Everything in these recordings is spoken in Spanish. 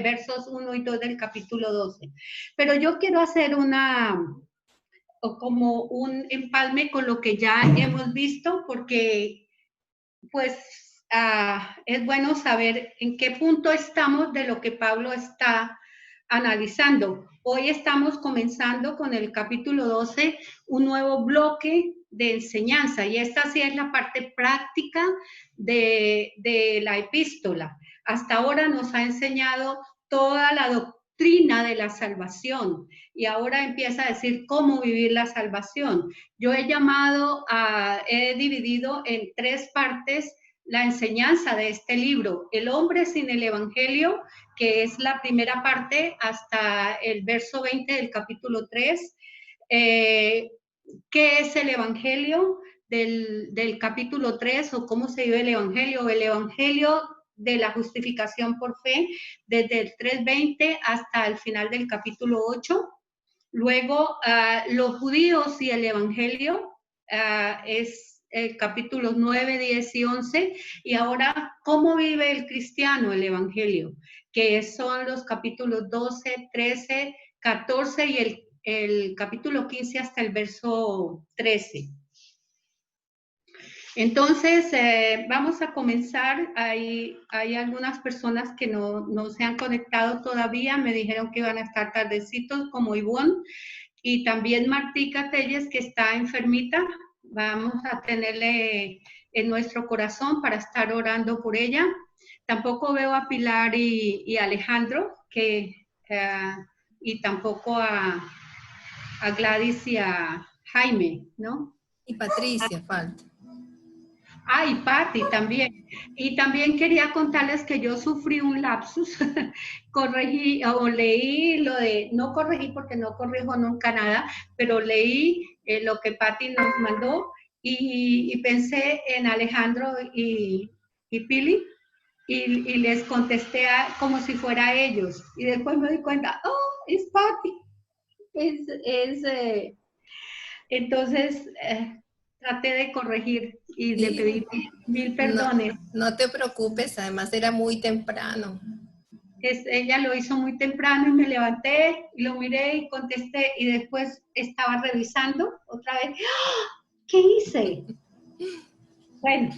versos 1 y 2 del capítulo 12. Pero yo quiero hacer como un empalme con lo que ya hemos visto, porque pues es bueno saber en qué punto estamos de lo que Pablo está analizando. Hoy estamos comenzando con el capítulo 12, un nuevo bloque de enseñanza, y esta sí es la parte práctica de la epístola. Hasta ahora nos ha enseñado toda la doctrina de la salvación, y ahora empieza a decir cómo vivir la salvación. Yo he dividido en 3 partes la enseñanza de este libro: el hombre sin el evangelio, que es la primera parte hasta el verso 20 del capítulo 3, ¿qué es el evangelio? Del capítulo 3, o cómo se vive el evangelio de la justificación por fe, desde el 3:20 hasta el final del capítulo 8. Luego, los judíos y el evangelio, es capítulos 9, 10 y 11, y ahora, ¿cómo vive el cristiano el evangelio? Que son los capítulos 12, 13, 14 y el capítulo 15 hasta el verso 13. Entonces, vamos a comenzar. Hay algunas personas que no se han conectado todavía, me dijeron que iban a estar tardecitos, como Ivonne, y también Martica Telles, que está enfermita. Vamos a tenerle en nuestro corazón para estar orando por ella. Tampoco veo a Pilar y Alejandro, y tampoco a Gladys y a Jaime, ¿no? Y Patricia falta. Y Patti también. Y también quería contarles que yo sufrí un lapsus, corregí o leí no corregí porque no corrijo nunca nada, pero leí lo que Patti nos mandó y pensé en Alejandro y Pili, y les contesté como si fuera ellos. Y después me di cuenta, es Patti. Entonces, traté de corregir y le pedí mil perdones. No te preocupes, además era muy temprano. Ella lo hizo muy temprano y me levanté y lo miré y contesté, y después estaba revisando otra vez. ¿Qué hice? Bueno,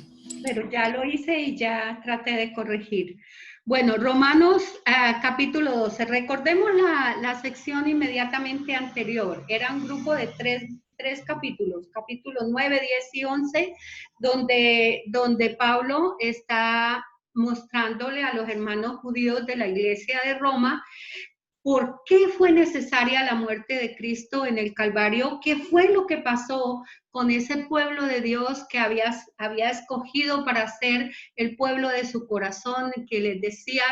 pero ya lo hice y ya traté de corregir. Bueno, Romanos capítulo 12. Recordemos la sección inmediatamente anterior. Era un grupo de tres capítulos 9, 10 y 11, donde Pablo está mostrándole a los hermanos judíos de la iglesia de Roma por qué fue necesaria la muerte de Cristo en el Calvario, qué fue lo que pasó con ese pueblo de Dios que había escogido para ser el pueblo de su corazón, que les decía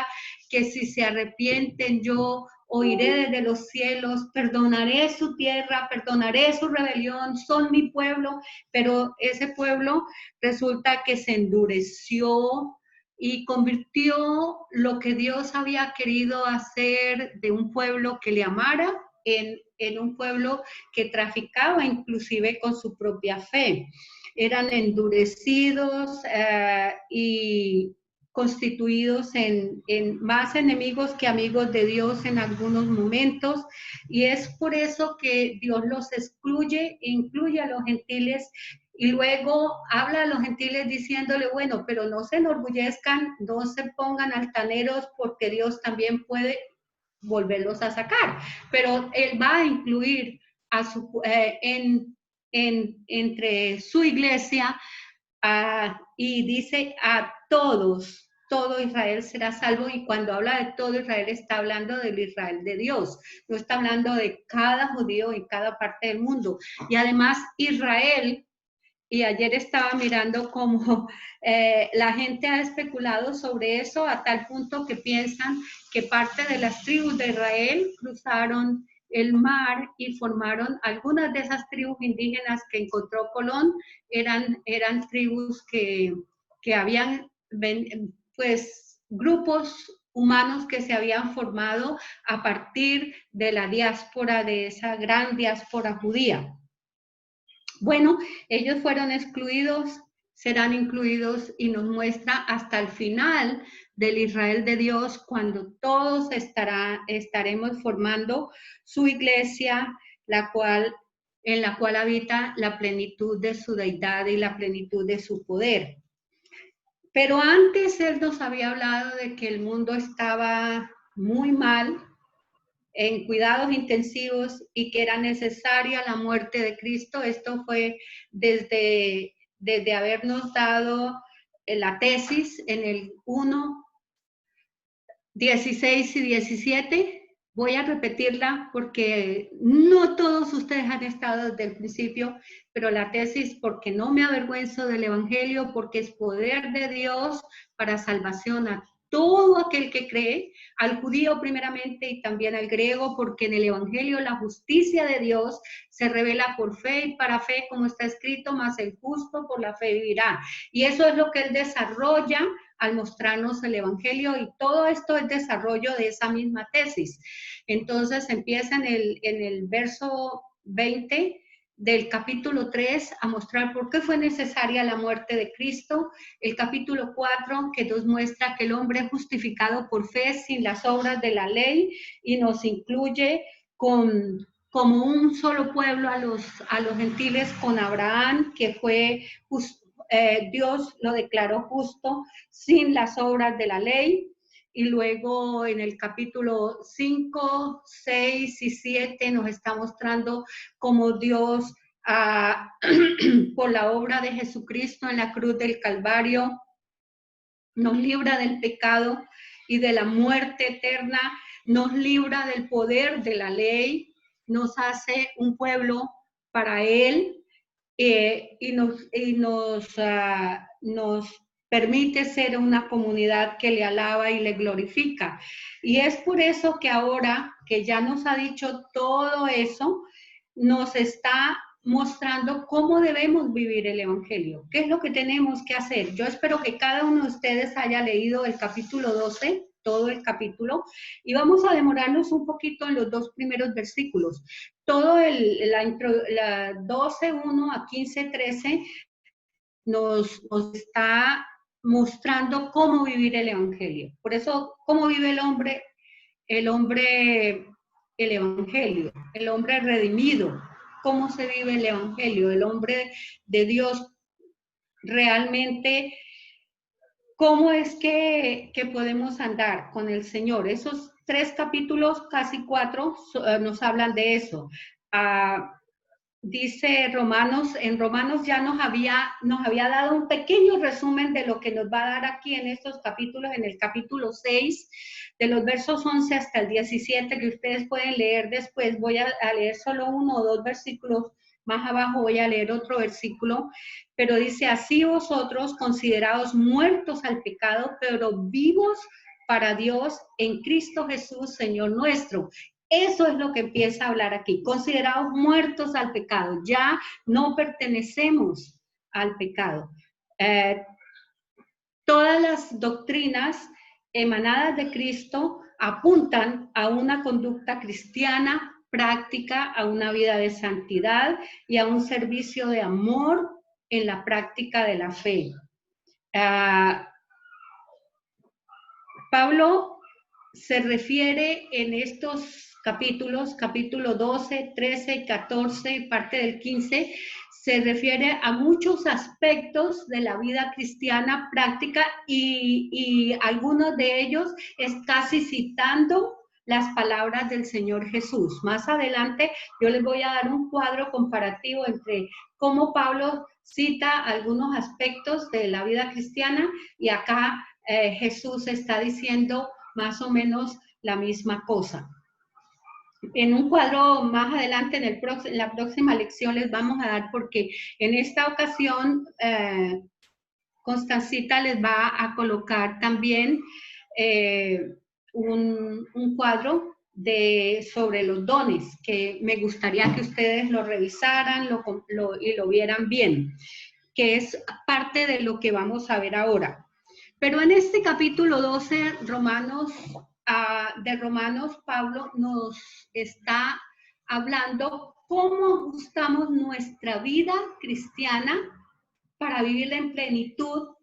que si se arrepienten, yo oiré desde los cielos, perdonaré su tierra, perdonaré su rebelión, son mi pueblo. Pero ese pueblo resulta que se endureció y convirtió lo que Dios había querido hacer de un pueblo que le amara en un pueblo que traficaba inclusive con su propia fe. Eran endurecidos y constituidos en más enemigos que amigos de Dios en algunos momentos, y es por eso que Dios los excluye e incluye a los gentiles. Y luego habla a los gentiles diciéndole, bueno, pero no se enorgullezcan, no se pongan altaneros, porque Dios también puede volverlos a sacar. Pero Él va a incluir entre su iglesia, y dice a todos. Todo Israel será salvo, y cuando habla de todo Israel está hablando del Israel de Dios, no está hablando de cada judío en cada parte del mundo. Y además Israel, y ayer estaba mirando cómo la gente ha especulado sobre eso a tal punto que piensan que parte de las tribus de Israel cruzaron el mar y formaron algunas de esas tribus indígenas que encontró Colón. Eran tribus que habían, pues, grupos humanos que se habían formado a partir de la diáspora, de esa gran diáspora judía. Bueno, ellos fueron excluidos, serán incluidos, y nos muestra hasta el final del Israel de Dios, cuando todos estaremos formando su iglesia, en la cual habita la plenitud de su deidad y la plenitud de su poder. Pero antes Él nos había hablado de que el mundo estaba muy mal, en cuidados intensivos, y que era necesaria la muerte de Cristo. Esto fue desde habernos dado la tesis en el 1, 16 y 17. Voy a repetirla porque no todos ustedes han estado desde el principio, pero la tesis: porque no me avergüenzo del Evangelio, porque es poder de Dios para salvación a todo aquel que cree, al judío primeramente y también al griego, porque en el Evangelio la justicia de Dios se revela por fe y para fe, como está escrito, mas el justo por la fe vivirá. Y eso es lo que Él desarrolla al mostrarnos el Evangelio, y todo esto es desarrollo de esa misma tesis. Entonces empieza en el verso 20 del capítulo 3 a mostrar por qué fue necesaria la muerte de Cristo. El capítulo 4, que nos muestra que el hombre es justificado por fe sin las obras de la ley, y nos incluye como un solo pueblo a los gentiles con Abraham, que fue Dios lo declaró justo sin las obras de la ley. Y luego en el capítulo 5, 6 y 7 nos está mostrando cómo Dios, por la obra de Jesucristo en la cruz del Calvario, nos libra del pecado y de la muerte eterna, nos libra del poder de la ley, nos hace un pueblo para Él, y nos permite ser una comunidad que le alaba y le glorifica. Y es por eso que ahora que ya nos ha dicho todo eso, nos está mostrando cómo debemos vivir el Evangelio, qué es lo que tenemos que hacer. Yo espero que cada uno de ustedes haya leído el capítulo 12, todo el capítulo, y vamos a demorarnos un poquito en los 2 primeros versículos. Todo la 12, 1 a 15, 13 nos está mostrando cómo vivir el Evangelio. Por eso, ¿cómo vive el hombre el Evangelio? El hombre redimido. ¿Cómo se vive el Evangelio? El hombre de Dios realmente, ¿cómo es que podemos andar con el Señor? Esos 3 capítulos, casi 4, nos hablan de eso. Dice Romanos, en Romanos ya nos había dado un pequeño resumen de lo que nos va a dar aquí en estos capítulos, en el capítulo 6, de los versos 11 hasta el 17, que ustedes pueden leer después. Voy a leer solo 1 o 2 versículos más abajo, voy a leer otro versículo, pero dice: así vosotros, considerados muertos al pecado, pero vivos para Dios en Cristo Jesús, Señor nuestro. Eso es lo que empieza a hablar aquí. Considerados muertos al pecado, ya no pertenecemos al pecado. Todas las doctrinas emanadas de Cristo apuntan a una conducta cristiana práctica, a una vida de santidad y a un servicio de amor en la práctica de la fe. Pablo se refiere en estos capítulos, capítulo 12, 13 y 14 y parte del 15, se refiere a muchos aspectos de la vida cristiana práctica, y algunos de ellos es casi citando las palabras del Señor Jesús. Más adelante yo les voy a dar un cuadro comparativo entre cómo Pablo cita algunos aspectos de la vida cristiana, y acá Jesús está diciendo más o menos la misma cosa. En un cuadro más adelante, en la próxima lección les vamos a dar, porque en esta ocasión Constancita les va a colocar también un cuadro sobre los dones, que me gustaría que ustedes lo revisaran y lo vieran bien, que es parte de lo que vamos a ver ahora. Pero en este capítulo 12 de Romanos, Pablo nos está hablando cómo ajustamos nuestra vida cristiana para vivirla en plenitud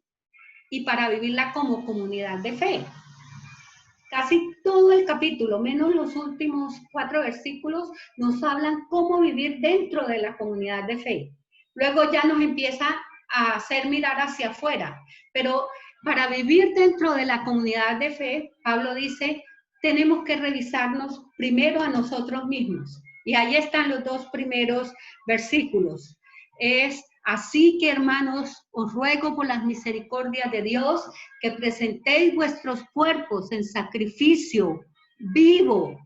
y para vivirla como comunidad de fe. Casi todo el capítulo, menos los últimos 4 versículos, nos hablan cómo vivir dentro de la comunidad de fe. Luego ya nos empieza a hacer mirar hacia afuera, pero para vivir dentro de la comunidad de fe, Pablo dice, tenemos que revisarnos primero a nosotros mismos. Y ahí están los 2 primeros versículos. Es así que, hermanos, os ruego por las misericordias de Dios que presentéis vuestros cuerpos en sacrificio vivo,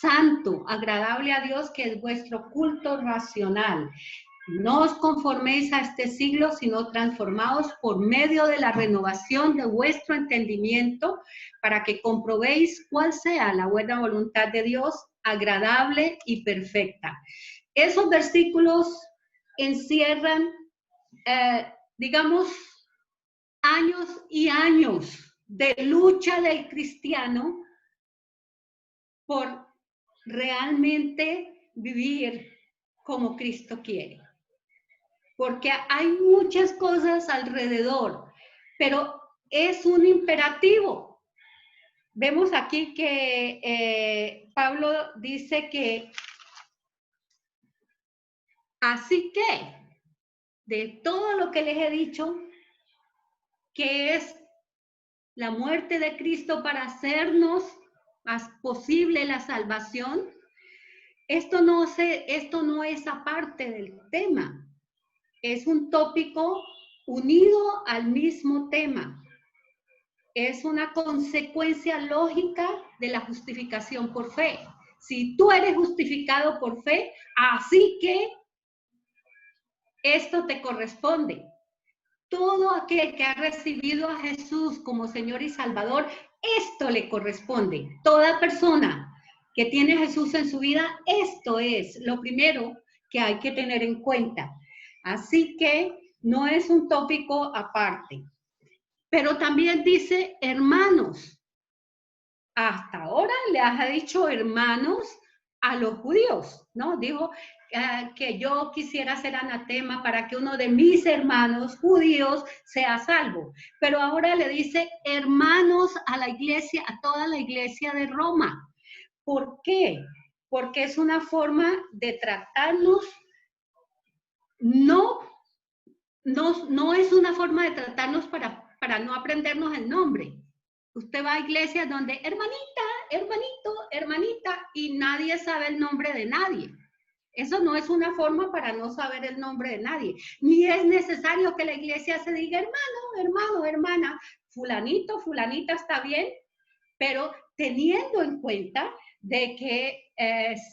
santo, agradable a Dios, que es vuestro culto racional. No os conforméis a este siglo, sino transformaos por medio de la renovación de vuestro entendimiento, para que comprobéis cuál sea la buena voluntad de Dios, agradable y perfecta. Esos versículos encierran, digamos, años y años de lucha del cristiano por realmente vivir como Cristo quiere. Porque hay muchas cosas alrededor, pero es un imperativo. Vemos aquí que Pablo dice que así que, de todo lo que les he dicho, que es la muerte de Cristo para hacernos más posible la salvación, esto no es aparte del tema. Es un tópico unido al mismo tema. Es una consecuencia lógica de la justificación por fe. Si tú eres justificado por fe, así que esto te corresponde. Todo aquel que ha recibido a Jesús como Señor y Salvador, esto le corresponde. Toda persona que tiene a Jesús en su vida, esto es lo primero que hay que tener en cuenta. Así que no es un tópico aparte. Pero también dice hermanos. Hasta ahora le ha dicho hermanos a los judíos, ¿no? Dijo que yo quisiera ser anatema para que uno de mis hermanos judíos sea salvo. Pero ahora le dice hermanos a la iglesia, a toda la iglesia de Roma. ¿Por qué? Porque es una forma de tratarnos, no es una forma de tratarnos para no aprendernos el nombre. Usted va a iglesias donde hermanita, hermanito, hermanita, y nadie sabe el nombre de nadie. Eso no es una forma para no saber el nombre de nadie. Ni es necesario que la iglesia se diga hermano, hermano, hermana, fulanito, fulanita está bien, pero teniendo en cuenta de que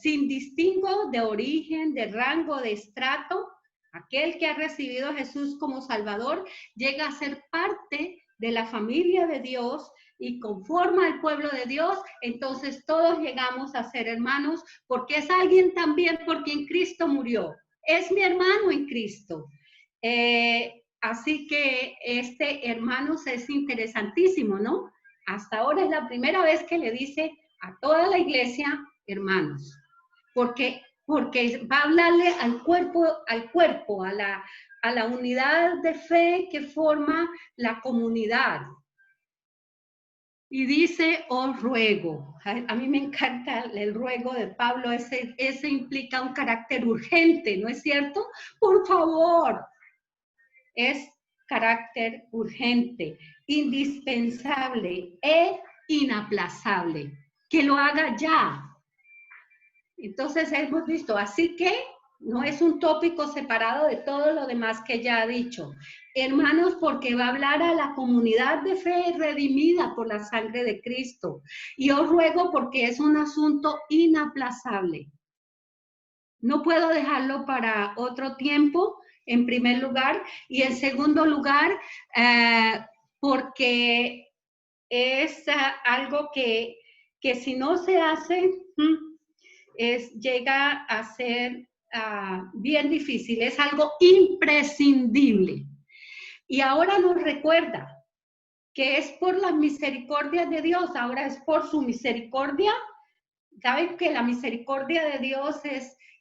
sin distingo de origen, de rango, de estrato, aquel que ha recibido a Jesús como Salvador llega a ser parte de la familia de Dios y conforma al pueblo de Dios, entonces todos llegamos a ser hermanos, porque es alguien también por quien Cristo murió. Es mi hermano en Cristo. Así que este hermanos es interesantísimo, ¿no? Hasta ahora es la primera vez que le dice a toda la iglesia hermanos, porque va a hablarle al cuerpo, a la unidad de fe que forma la comunidad. Y dice, os ruego. A mí me encanta el ruego de Pablo, ese implica un carácter urgente, ¿no es cierto? Por favor, es carácter urgente, indispensable e inaplazable. Que lo haga ya. Entonces hemos visto, así que no es un tópico separado de todo lo demás que ya ha dicho. Hermanos, porque va a hablar a la comunidad de fe redimida por la sangre de Cristo. Y os ruego porque es un asunto inaplazable. No puedo dejarlo para otro tiempo, en primer lugar. Y en segundo lugar, porque es algo que si no se hace, llega a ser bien difícil, es algo imprescindible. Y ahora nos recuerda que es por las misericordias de Dios, ahora es por su misericordia. ¿Saben que la misericordia de Dios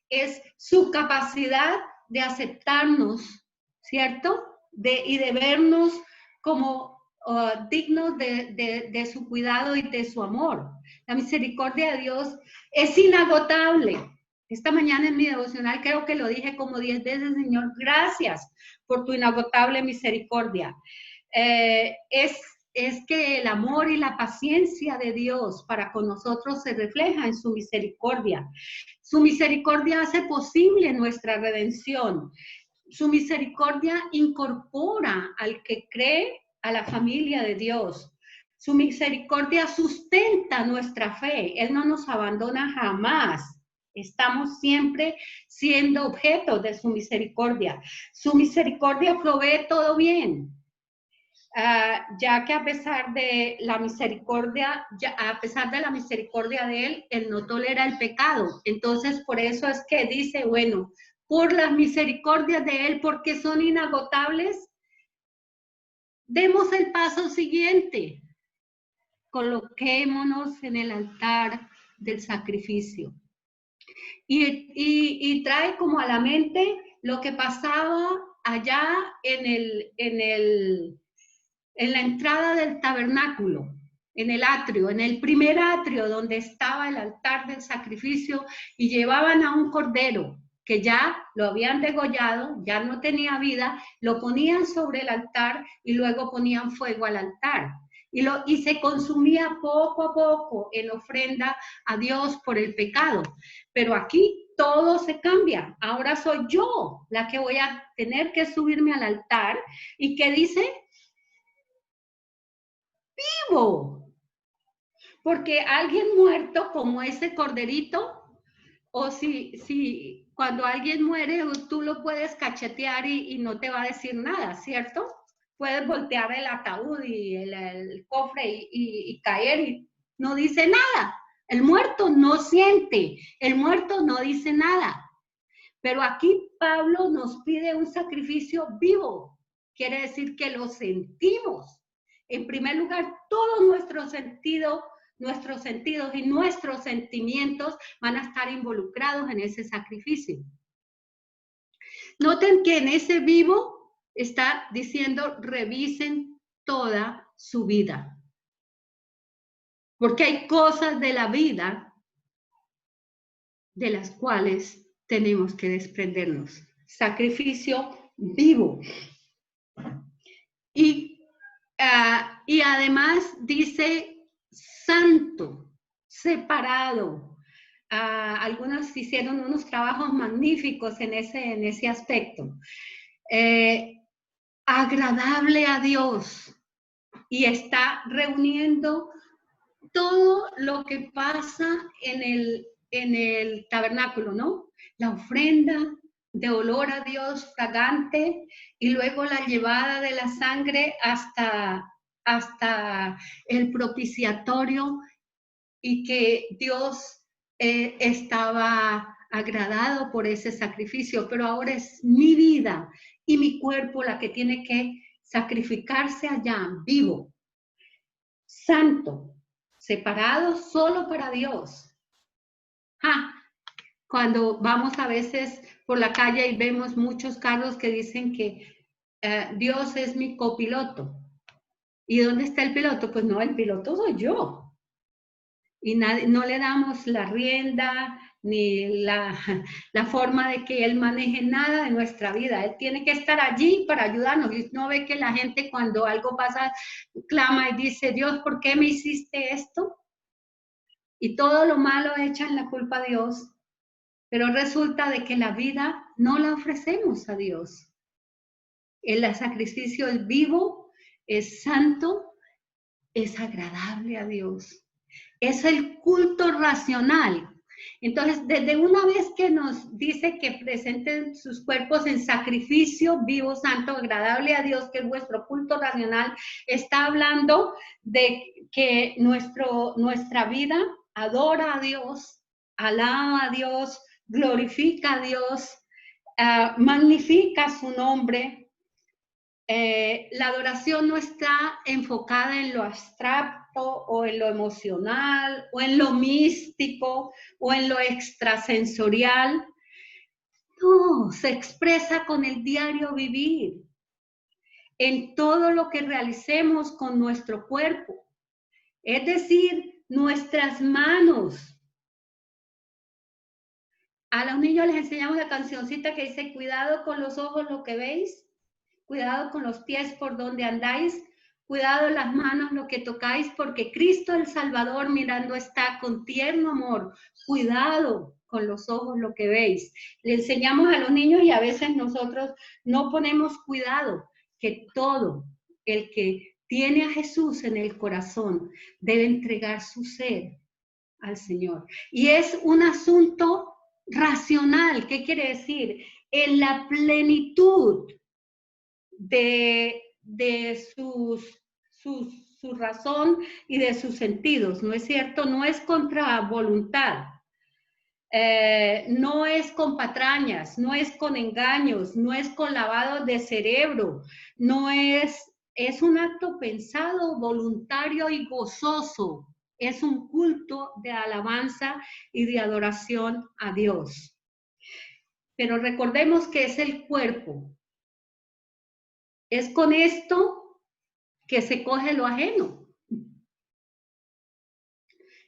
es su capacidad de aceptarnos, ¿cierto? Y de vernos como dignos de su cuidado y de su amor. La misericordia de Dios es inagotable. Esta mañana en mi devocional creo que lo dije como 10 veces, Señor, gracias por tu inagotable misericordia. Es que el amor y la paciencia de Dios para con nosotros se refleja en su misericordia. Su misericordia hace posible nuestra redención. Su misericordia incorpora al que cree a la familia de Dios. Su misericordia sustenta nuestra fe. Él no nos abandona jamás. Estamos siempre siendo objeto de su misericordia. Su misericordia provee todo bien. Ya que a pesar de la misericordia, de él, él no tolera el pecado. Entonces, por eso es que dice, bueno, por las misericordias de él, porque son inagotables, demos el paso siguiente. Coloquémonos en el altar del sacrificio. Y trae como a la mente lo que pasaba allá en la entrada del tabernáculo, en el atrio, en el primer atrio donde estaba el altar del sacrificio, y llevaban a un cordero que ya lo habían degollado, ya no tenía vida, lo ponían sobre el altar y luego ponían fuego al altar. Y se consumía poco a poco en ofrenda a Dios por el pecado. Pero aquí todo se cambia. Ahora soy yo la que voy a tener que subirme al altar. ¿Y qué dice? Vivo. Porque alguien muerto como ese corderito, o si cuando alguien muere tú lo puedes cachetear y no te va a decir nada, ¿cierto? Puedes voltear el ataúd y el cofre y caer y no dice nada. El muerto no siente, el muerto no dice nada. Pero aquí Pablo nos pide un sacrificio vivo. Quiere decir que lo sentimos. En primer lugar, todos nuestros sentidos y nuestros sentimientos van a estar involucrados en ese sacrificio. Noten que en ese vivo está diciendo, revisen toda su vida. Porque hay cosas de la vida de las cuales tenemos que desprendernos. Sacrificio vivo. Y además dice santo, separado. Algunos hicieron unos trabajos magníficos en ese aspecto. Agradable a Dios. Y está reuniendo todo lo que pasa en el tabernáculo, ¿no? La ofrenda de olor a Dios fragante y luego la llevada de la sangre hasta el propiciatorio, y que Dios estaba agradado por ese sacrificio, pero ahora es mi vida y mi cuerpo la que tiene que sacrificarse allá, vivo, santo, separado solo para Dios. Cuando vamos a veces por la calle y vemos muchos carros que dicen que Dios es mi copiloto. ¿Y dónde está el piloto? Pues no, el piloto soy yo. Y no le damos la rienda ni la forma de que Él maneje nada de nuestra vida. Él tiene que estar allí para ayudarnos. Y no ve que la gente cuando algo pasa clama y dice, Dios, ¿por qué me hiciste esto? Y todo lo malo echan la culpa a Dios. Pero resulta de que la vida no la ofrecemos a Dios. El sacrificio es vivo, es santo, es agradable a Dios. Es el culto racional. Entonces, desde una vez que nos dice que presenten sus cuerpos en sacrificio vivo, santo, agradable a Dios, que es vuestro culto racional, está hablando de que nuestra vida adora a Dios, alaba a Dios, glorifica a Dios, magnifica su nombre. La adoración no está enfocada en lo abstracto o en lo emocional o en lo místico o en lo en todo lo que realicemos con nuestro cuerpo. Es decir, nuestras manos. A los niños les enseñamos la cancioncita que dice, cuidado con los ojos lo que veis, cuidado con los pies por donde andáis, cuidado las manos lo que tocáis, porque Cristo el Salvador mirando está con tierno amor. Cuidado con los ojos lo que veis. Le enseñamos a los niños y a veces nosotros no ponemos cuidado, que todo el que tiene a Jesús en el corazón debe entregar su ser al Señor. Y es un asunto racional. ¿Qué quiere decir? En la plenitud de su razón y de sus sentidos, ¿no es cierto? No es contra voluntad, no es con patrañas, no es con engaños, no es con lavado de cerebro, no es un acto pensado, voluntario y gozoso. Es un culto de alabanza y de adoración a Dios. Pero recordemos que es el cuerpo. Es con esto que se coge lo ajeno.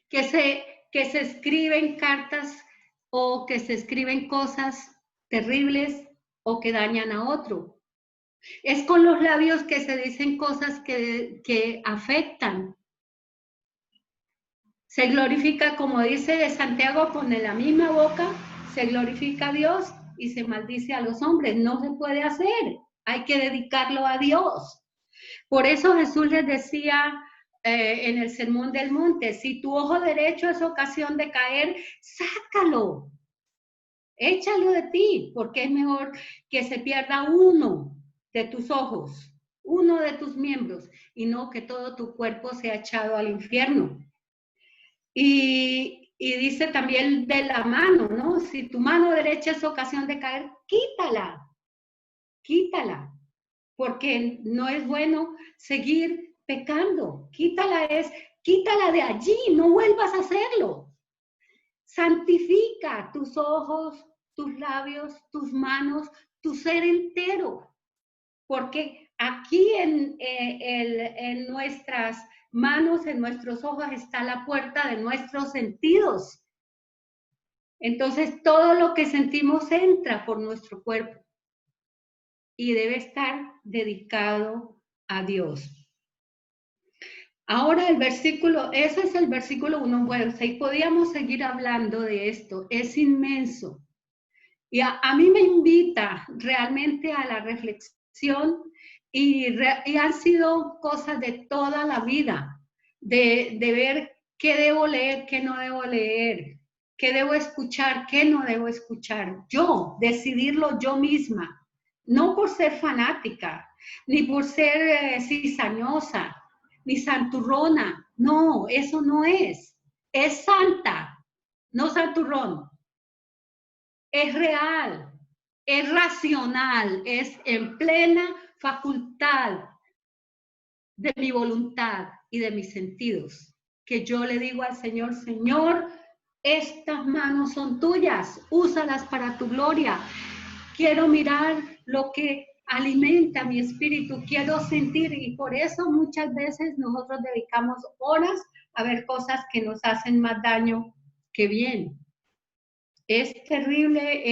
Que se escriben cartas o que se escriben cosas terribles o que dañan a otro. Es con los labios que se dicen cosas que afectan. Se glorifica, como dice Santiago, con la misma boca, se glorifica a Dios y se maldice a los hombres. No se puede hacer, hay que dedicarlo a Dios. Por eso Jesús les decía en el Sermón del Monte, si tu ojo derecho es ocasión de caer, sácalo, échalo de ti, porque es mejor que se pierda uno de tus ojos, uno de tus miembros, y no que todo tu cuerpo sea echado al infierno. Y dice también de la mano, ¿no? Si tu mano derecha es ocasión de caer, quítala, quítala, porque no es bueno seguir pecando. Quítala de allí, no vuelvas a hacerlo. Santifica tus ojos, tus labios, tus manos, tu ser entero, porque aquí en nuestras manos, en nuestros ojos, está la puerta de nuestros sentidos. Entonces, todo lo que sentimos entra por nuestro cuerpo y debe estar dedicado a Dios. Ahora ese es el versículo 1. Bueno, si podíamos seguir hablando de esto, es inmenso. Y a mí me invita realmente a la reflexión y han sido cosas de toda la vida, de ver qué debo leer, qué no debo leer, qué debo escuchar, qué no debo escuchar. Yo, decidirlo yo misma, no por ser fanática, ni por ser cizañosa, ni santurrona. No, eso no es. Es santa, no santurrón. Es real, es racional, es en plena facultad de mi voluntad y de mis sentidos, que yo le digo al Señor, Señor, estas manos son tuyas, úsalas para tu gloria. Quiero mirar lo que alimenta mi espíritu, quiero sentir, y por eso muchas veces nosotros dedicamos horas a ver cosas que nos hacen más daño que bien. Es terrible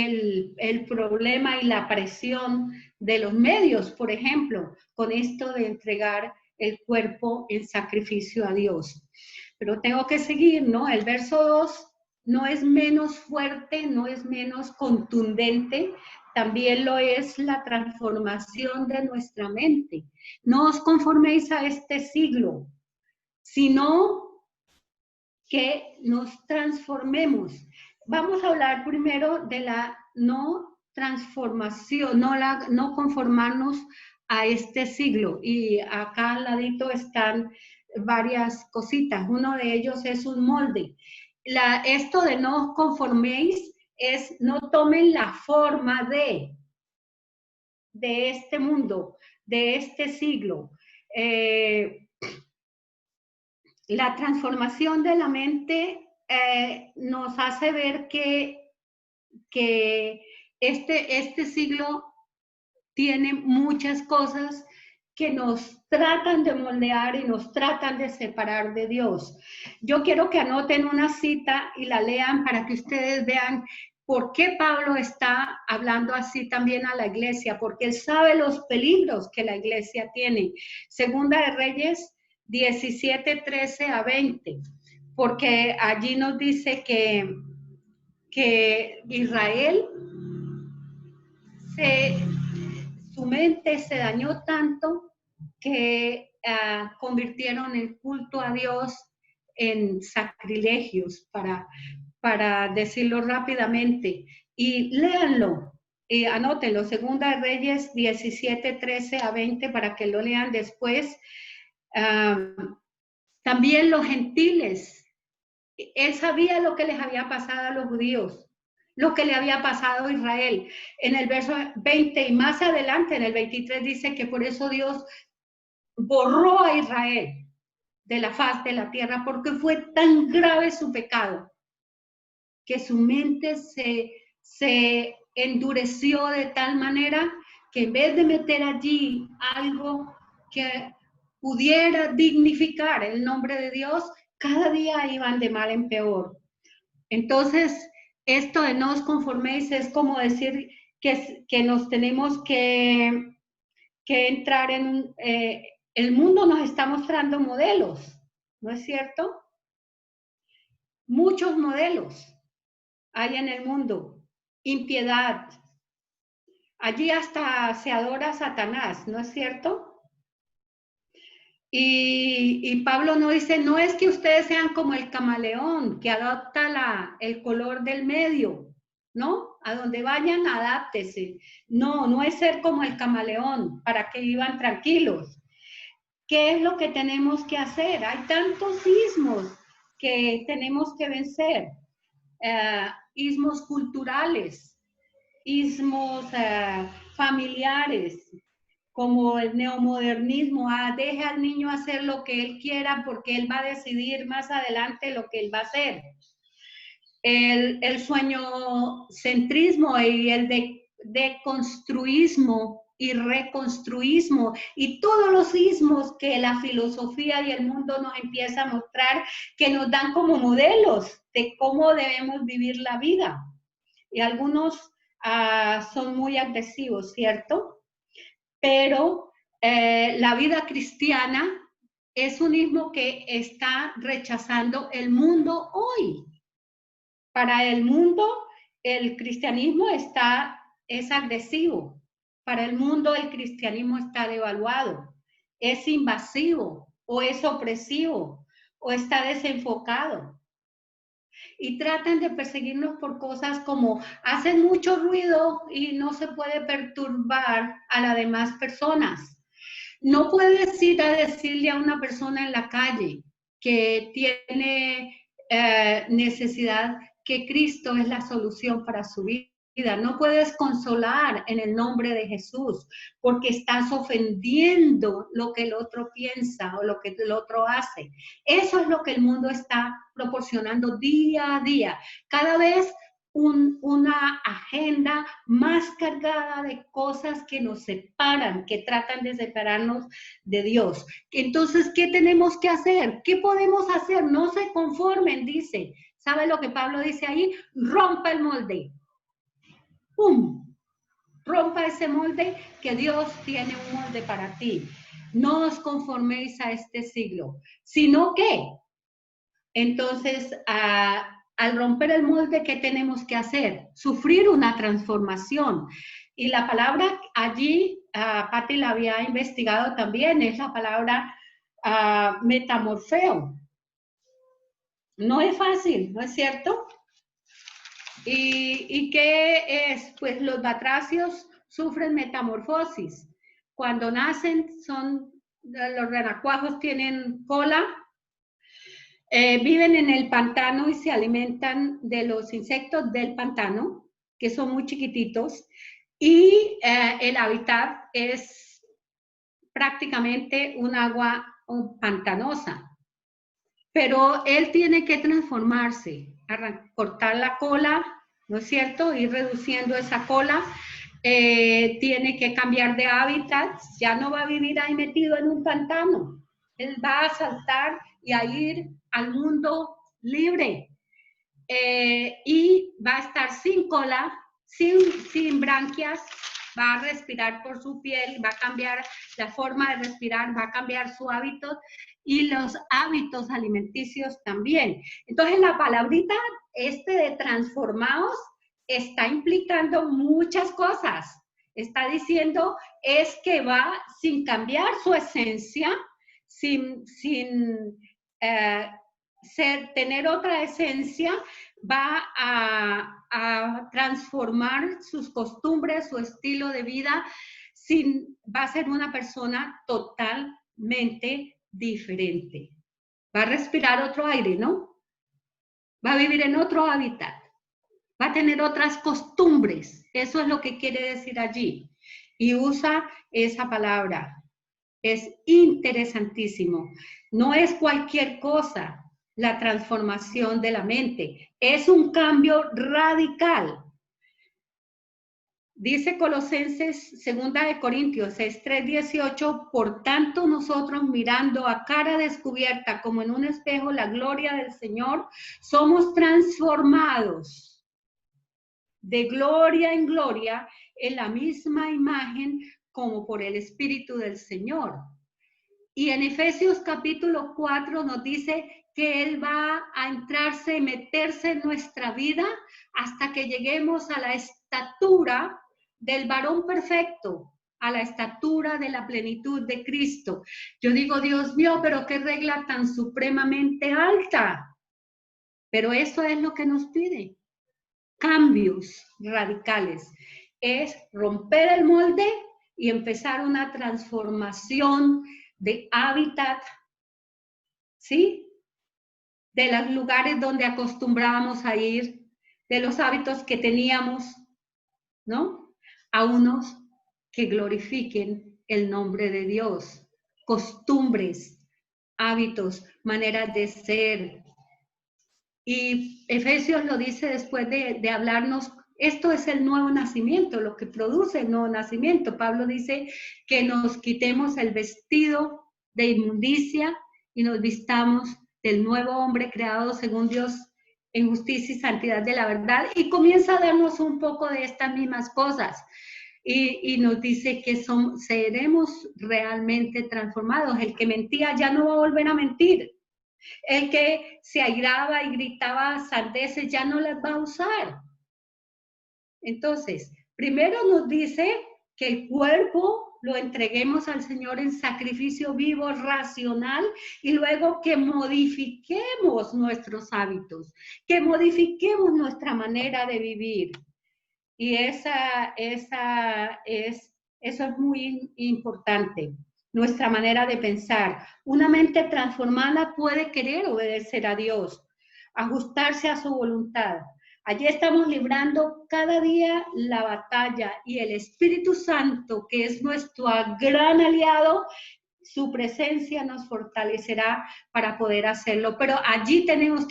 el problema y la presión de los medios, por ejemplo, con esto de entregar el cuerpo en sacrificio a Dios. Pero tengo que seguir, ¿no? El verso 2 no es menos fuerte, no es menos contundente, también lo es la transformación de nuestra mente. No os conforméis a este siglo, sino que nos transformemos. Vamos a hablar primero de la no transformación, no conformarnos a este siglo. Y acá al ladito están varias cositas. Uno de ellos es un molde. Esto de no os conforméis es no tomen la forma de este mundo, de este siglo. La transformación de la mente nos hace ver que este siglo tiene muchas cosas que nos tratan de moldear y nos tratan de separar de Dios. Yo quiero que anoten una cita y la lean para que ustedes vean por qué Pablo está hablando así también a la iglesia, porque él sabe los peligros que la iglesia tiene. Segunda de Reyes 17, 13 a 20, porque allí nos dice que Israel su mente se dañó tanto que convirtieron el culto a Dios en sacrilegios, para decirlo rápidamente. Y léanlo, anótenlo, Segunda de Reyes 17, 13 a 20, para que lo lean después. También los gentiles, él sabía lo que les había pasado a los judíos, lo que le había pasado a Israel. En el verso 20 y más adelante, en el 23, dice que por eso Dios borró a Israel de la faz de la tierra, porque fue tan grave su pecado, que su mente se endureció de tal manera que en vez de meter allí algo que pudiera dignificar el nombre de Dios, cada día iban de mal en peor. Entonces, esto de no os conforméis es como decir que nos tenemos que entrar en el mundo nos está mostrando modelos, ¿no es cierto? Muchos modelos hay en el mundo. Impiedad. Allí hasta se adora a Satanás, ¿no es cierto? Y Pablo no dice, no es que ustedes sean como el camaleón, que adopta el color del medio, ¿no? A donde vayan, adáptese. No, no es ser como el camaleón, para que vivan tranquilos. ¿Qué es lo que tenemos que hacer? Hay tantos ismos que tenemos que vencer. Ismos culturales, ismos familiares, como el neomodernismo, deja al niño hacer lo que él quiera porque él va a decidir más adelante lo que él va a hacer. El sueñocentrismo y el deconstruismo y reconstruismo y todos los ismos que la filosofía y el mundo nos empieza a mostrar, que nos dan como modelos de cómo debemos vivir la vida. Y algunos son muy agresivos, ¿cierto? Pero la vida cristiana es un ismo que está rechazando el mundo hoy. Para el mundo, el cristianismo es agresivo. Para el mundo, el cristianismo está devaluado, es invasivo, o es opresivo, o está desenfocado. Y tratan de perseguirnos por cosas como hacen mucho ruido y no se puede perturbar a las demás personas. No puedes ir a decirle a una persona en la calle que tiene necesidad, que Cristo es la solución para su vida. No puedes consolar en el nombre de Jesús, porque estás ofendiendo lo que el otro piensa o lo que el otro hace. Eso es lo que el mundo está proporcionando día a día. Cada vez una agenda más cargada de cosas que nos separan, que tratan de separarnos de Dios. Entonces, ¿qué tenemos que hacer? ¿Qué podemos hacer? No se conformen, dice. ¿Sabe lo que Pablo dice ahí? Rompa el molde. ¡Pum! Rompa ese molde, que Dios tiene un molde para ti. No os conforméis a este siglo, sino que, entonces, al romper el molde, ¿qué tenemos que hacer? Sufrir una transformación. Y la palabra allí, Patti la había investigado también, es la palabra metamorfeo. No es fácil, ¿no es cierto? ¿Y qué es? Pues los batracios sufren metamorfosis. Cuando nacen, los renacuajos tienen cola, viven en el pantano y se alimentan de los insectos del pantano, que son muy chiquititos, y el hábitat es prácticamente un agua pantanosa. Pero él tiene que transformarse, cortar la cola, ¿no es cierto? Ir reduciendo esa cola tiene que cambiar de hábitat, ya no va a vivir ahí metido en un pantano. Él va a saltar y a ir al mundo libre. Y va a estar sin cola, sin branquias, va a respirar por su piel, va a cambiar la forma de respirar, va a cambiar su hábito y los hábitos alimenticios también. Entonces la palabrita de transformados está implicando muchas cosas. Está diciendo es que va sin cambiar su esencia, sin tener otra esencia, va a transformar sus costumbres, su estilo de vida, va a ser una persona totalmente diferente. Va a respirar otro aire, ¿no? Va a vivir en otro hábitat, va a tener otras costumbres. Eso es lo que quiere decir allí. Y usa esa palabra. Es interesantísimo. No es cualquier cosa la transformación de la mente. Es un cambio radical. Dice Colosenses 2 de Corintios 3:18, por tanto nosotros mirando a cara descubierta como en un espejo la gloria del Señor, somos transformados de gloria en gloria en la misma imagen como por el Espíritu del Señor. Y en Efesios capítulo 4 nos dice que Él va a entrarse y meterse en nuestra vida hasta que lleguemos a la estatura del varón perfecto, a la estatura de la plenitud de Cristo. Yo digo, Dios mío, pero qué regla tan supremamente alta. Pero eso es lo que nos pide. Cambios radicales. Es romper el molde y empezar una transformación de hábitat, ¿sí? De los lugares donde acostumbrábamos a ir, de los hábitos que teníamos, ¿no? A unos que glorifiquen el nombre de Dios, costumbres, hábitos, maneras de ser. Y Efesios lo dice después de hablarnos, esto es el nuevo nacimiento, lo que produce el nuevo nacimiento. Pablo dice que nos quitemos el vestido de inmundicia y nos vistamos del nuevo hombre creado según Dios en justicia y santidad de la verdad. Y comienza a darnos un poco de estas mismas cosas. Y nos dice que seremos realmente transformados. El que mentía ya no va a volver a mentir. El que se airaba y gritaba sandeces ya no las va a usar. Entonces, primero nos dice que el cuerpo lo entreguemos al Señor en sacrificio vivo, racional, y luego que modifiquemos nuestros hábitos, que modifiquemos nuestra manera de vivir. Y eso es muy importante, nuestra manera de pensar. Una mente transformada puede querer obedecer a Dios, ajustarse a su voluntad. Allí estamos librando cada día la batalla y el Espíritu Santo, que es nuestro gran aliado, su presencia nos fortalecerá para poder hacerlo. Pero allí tenemos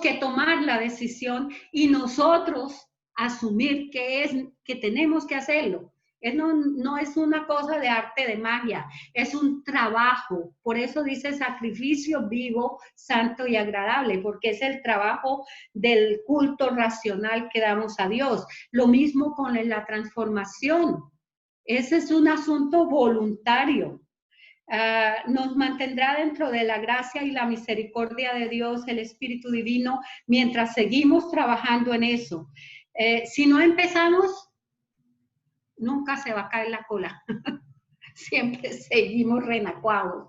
que tomar la decisión y nosotros asumir que tenemos que hacerlo. No es una cosa de arte de magia, es un trabajo. Por eso dice sacrificio vivo, santo y agradable, porque es el trabajo del culto racional que damos a Dios. Lo mismo con la transformación. Ese es un asunto voluntario. Nos mantendrá dentro de la gracia y la misericordia de Dios, el Espíritu Divino, mientras seguimos trabajando en eso. Si no empezamos, nunca se va a caer la cola. Siempre seguimos renacuados.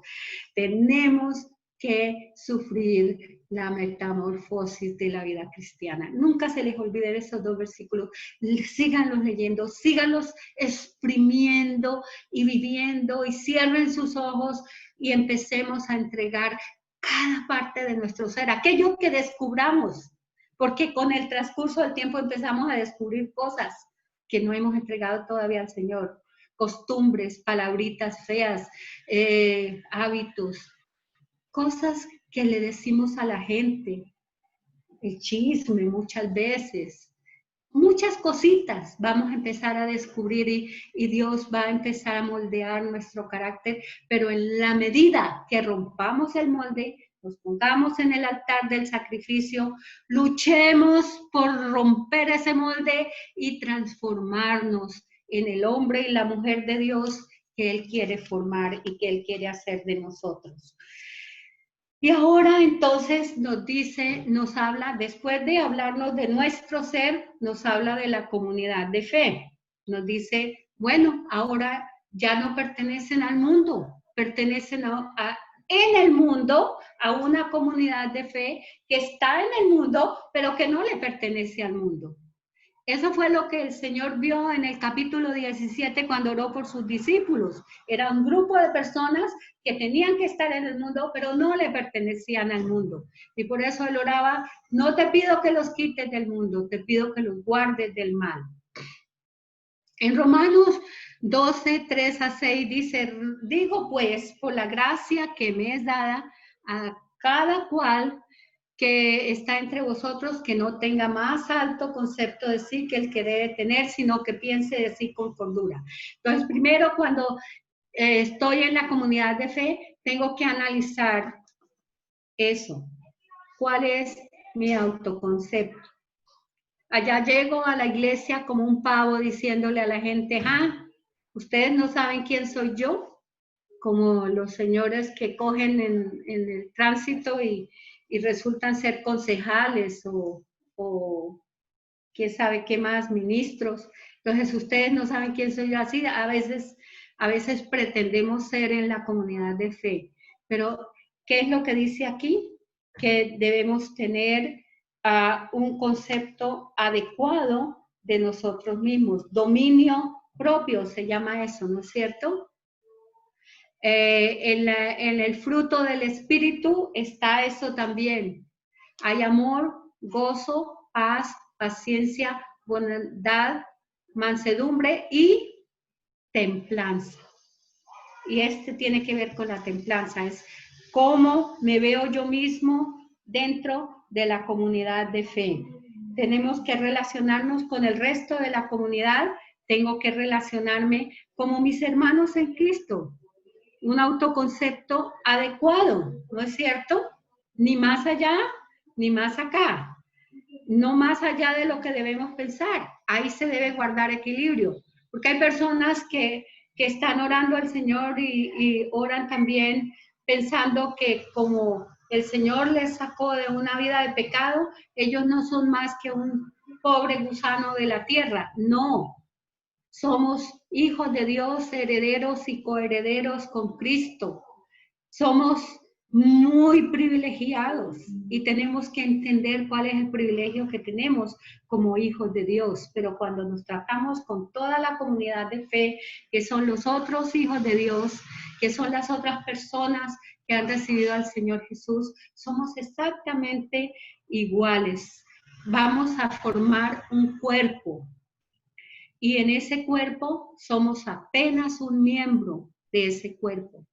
Tenemos que sufrir la metamorfosis de la vida cristiana. Nunca se les olviden esos dos versículos. Síganlos leyendo, síganlos exprimiendo y viviendo, y cierren sus ojos y empecemos a entregar cada parte de nuestro ser, aquello que descubramos, porque con el transcurso del tiempo empezamos a descubrir cosas que no hemos entregado todavía al Señor. Costumbres, palabritas feas, hábitos, cosas que le decimos a la gente, el chisme muchas veces, muchas cositas vamos a empezar a descubrir y Dios va a empezar a moldear nuestro carácter, pero en la medida que rompamos el molde, nos pongamos en el altar del sacrificio, luchemos por romper ese molde y transformarnos en el hombre y la mujer de Dios que Él quiere formar y que Él quiere hacer de nosotros. Y ahora entonces nos dice, nos habla, después de hablarnos de nuestro ser, nos habla de la comunidad de fe. Nos dice, bueno, ahora ya no pertenecen al mundo, pertenecen en el mundo a una comunidad de fe que está en el mundo, pero que no le pertenece al mundo. Eso fue lo que el Señor vio en el capítulo 17 cuando oró por sus discípulos. Era un grupo de personas que tenían que estar en el mundo, pero no le pertenecían al mundo. Y por eso él oraba, no te pido que los quites del mundo, te pido que los guardes del mal. En Romanos 12, 3 a 6 dice, digo pues, por la gracia que me es dada a cada cual que está entre vosotros, que no tenga más alto concepto de sí que el que debe tener, sino que piense de sí con cordura. Entonces, primero, cuando estoy en la comunidad de fe, tengo que analizar eso. ¿Cuál es mi autoconcepto? Allá llego a la iglesia como un pavo diciéndole a la gente, ustedes no saben quién soy yo, como los señores que cogen en el tránsito y resultan ser concejales o quién sabe qué más, ministros. Entonces, ustedes no saben quién soy yo. Así, a veces pretendemos ser en la comunidad de fe. Pero, ¿qué es lo que dice aquí? Que debemos tener un concepto adecuado de nosotros mismos. Dominio propio se llama eso, ¿no es cierto? En el fruto del Espíritu está eso también. Hay amor, gozo, paz, paciencia, bondad, mansedumbre y templanza. Y tiene que ver con la templanza, es cómo me veo yo mismo dentro de la comunidad de fe. Tenemos que relacionarnos con el resto de la comunidad, tengo que relacionarme como mis hermanos en Cristo. Un autoconcepto adecuado, ¿no es cierto? Ni más allá, ni más acá. No más allá de lo que debemos pensar. Ahí se debe guardar equilibrio. Porque hay personas que están orando al Señor y oran también pensando que como el Señor les sacó de una vida de pecado, ellos no son más que un pobre gusano de la tierra. No. Somos hijos de Dios, herederos y coherederos con Cristo. Somos muy privilegiados y tenemos que entender cuál es el privilegio que tenemos como hijos de Dios. Pero cuando nos tratamos con toda la comunidad de fe, que son los otros hijos de Dios, que son las otras personas que han recibido al Señor Jesús, somos exactamente iguales. Vamos a formar un cuerpo. Y en ese cuerpo somos apenas un miembro de ese cuerpo.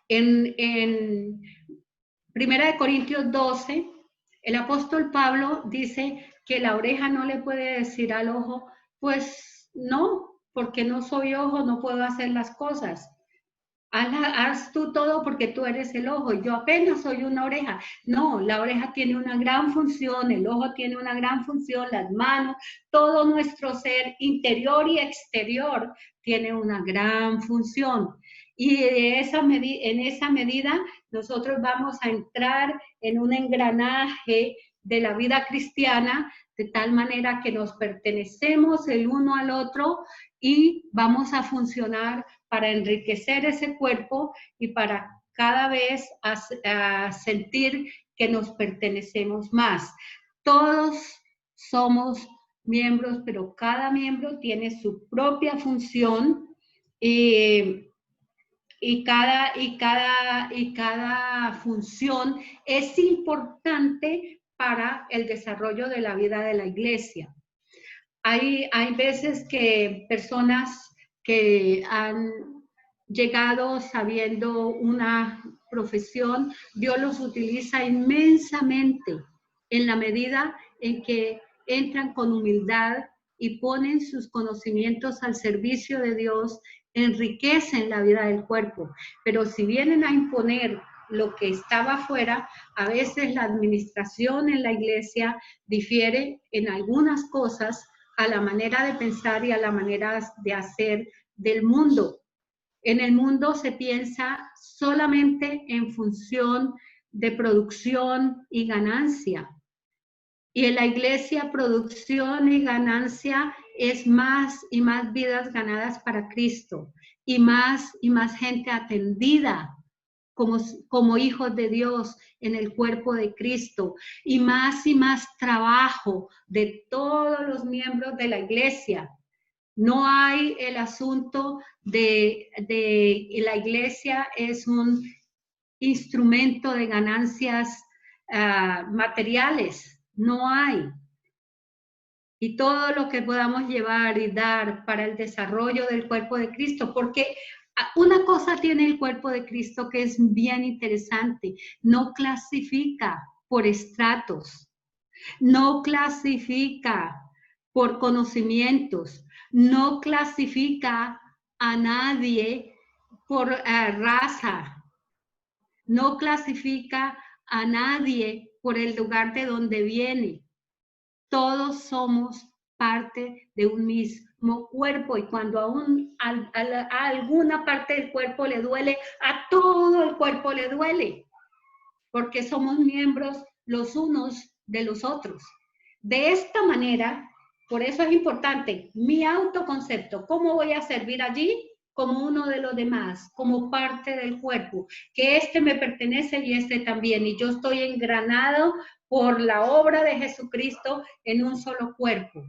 En 1 Corintios 12, el apóstol Pablo dice que la oreja no le puede decir al ojo, pues no, porque no soy ojo, no puedo hacer las cosas. Haz tú todo porque tú eres el ojo, yo apenas soy una oreja. No, la oreja tiene una gran función, el ojo tiene una gran función, las manos, todo nuestro ser interior y exterior tiene una gran función. Y en esa medida nosotros vamos a entrar en un engranaje de la vida cristiana de tal manera que nos pertenecemos el uno al otro y vamos a funcionar para enriquecer ese cuerpo y para cada vez a sentir que nos pertenecemos más. Todos somos miembros, pero cada miembro tiene su propia función y cada función es importante para el desarrollo de la vida de la iglesia. Hay veces que personas que han llegado sabiendo una profesión, Dios los utiliza inmensamente en la medida en que entran con humildad y ponen sus conocimientos al servicio de Dios, enriquecen la vida del cuerpo. Pero si vienen a imponer lo que estaba afuera, a veces la administración en la iglesia difiere en algunas cosas a la manera de pensar y a la manera de hacer del mundo. En el mundo se piensa solamente en función de producción y ganancia. Y en la iglesia, producción y ganancia es más y más vidas ganadas para Cristo y más gente atendida como hijos de Dios en el cuerpo de Cristo y más trabajo de todos los miembros de la iglesia. No hay el asunto de la iglesia es un instrumento de ganancias materiales. No hay. Y todo lo que podamos llevar y dar para el desarrollo del cuerpo de Cristo, porque una cosa tiene el cuerpo de Cristo que es bien interesante, no clasifica por estratos, no clasifica por conocimientos, no clasifica a nadie por raza, no clasifica a nadie por el lugar de donde viene. Todos somos parte de un mismo cuerpo y cuando a alguna parte del cuerpo le duele, a todo el cuerpo le duele, porque somos miembros los unos de los otros. De esta manera, por eso es importante mi autoconcepto, cómo voy a servir allí como uno de los demás, como parte del cuerpo, que este me pertenece y este también, y yo estoy engranado por la obra de Jesucristo en un solo cuerpo.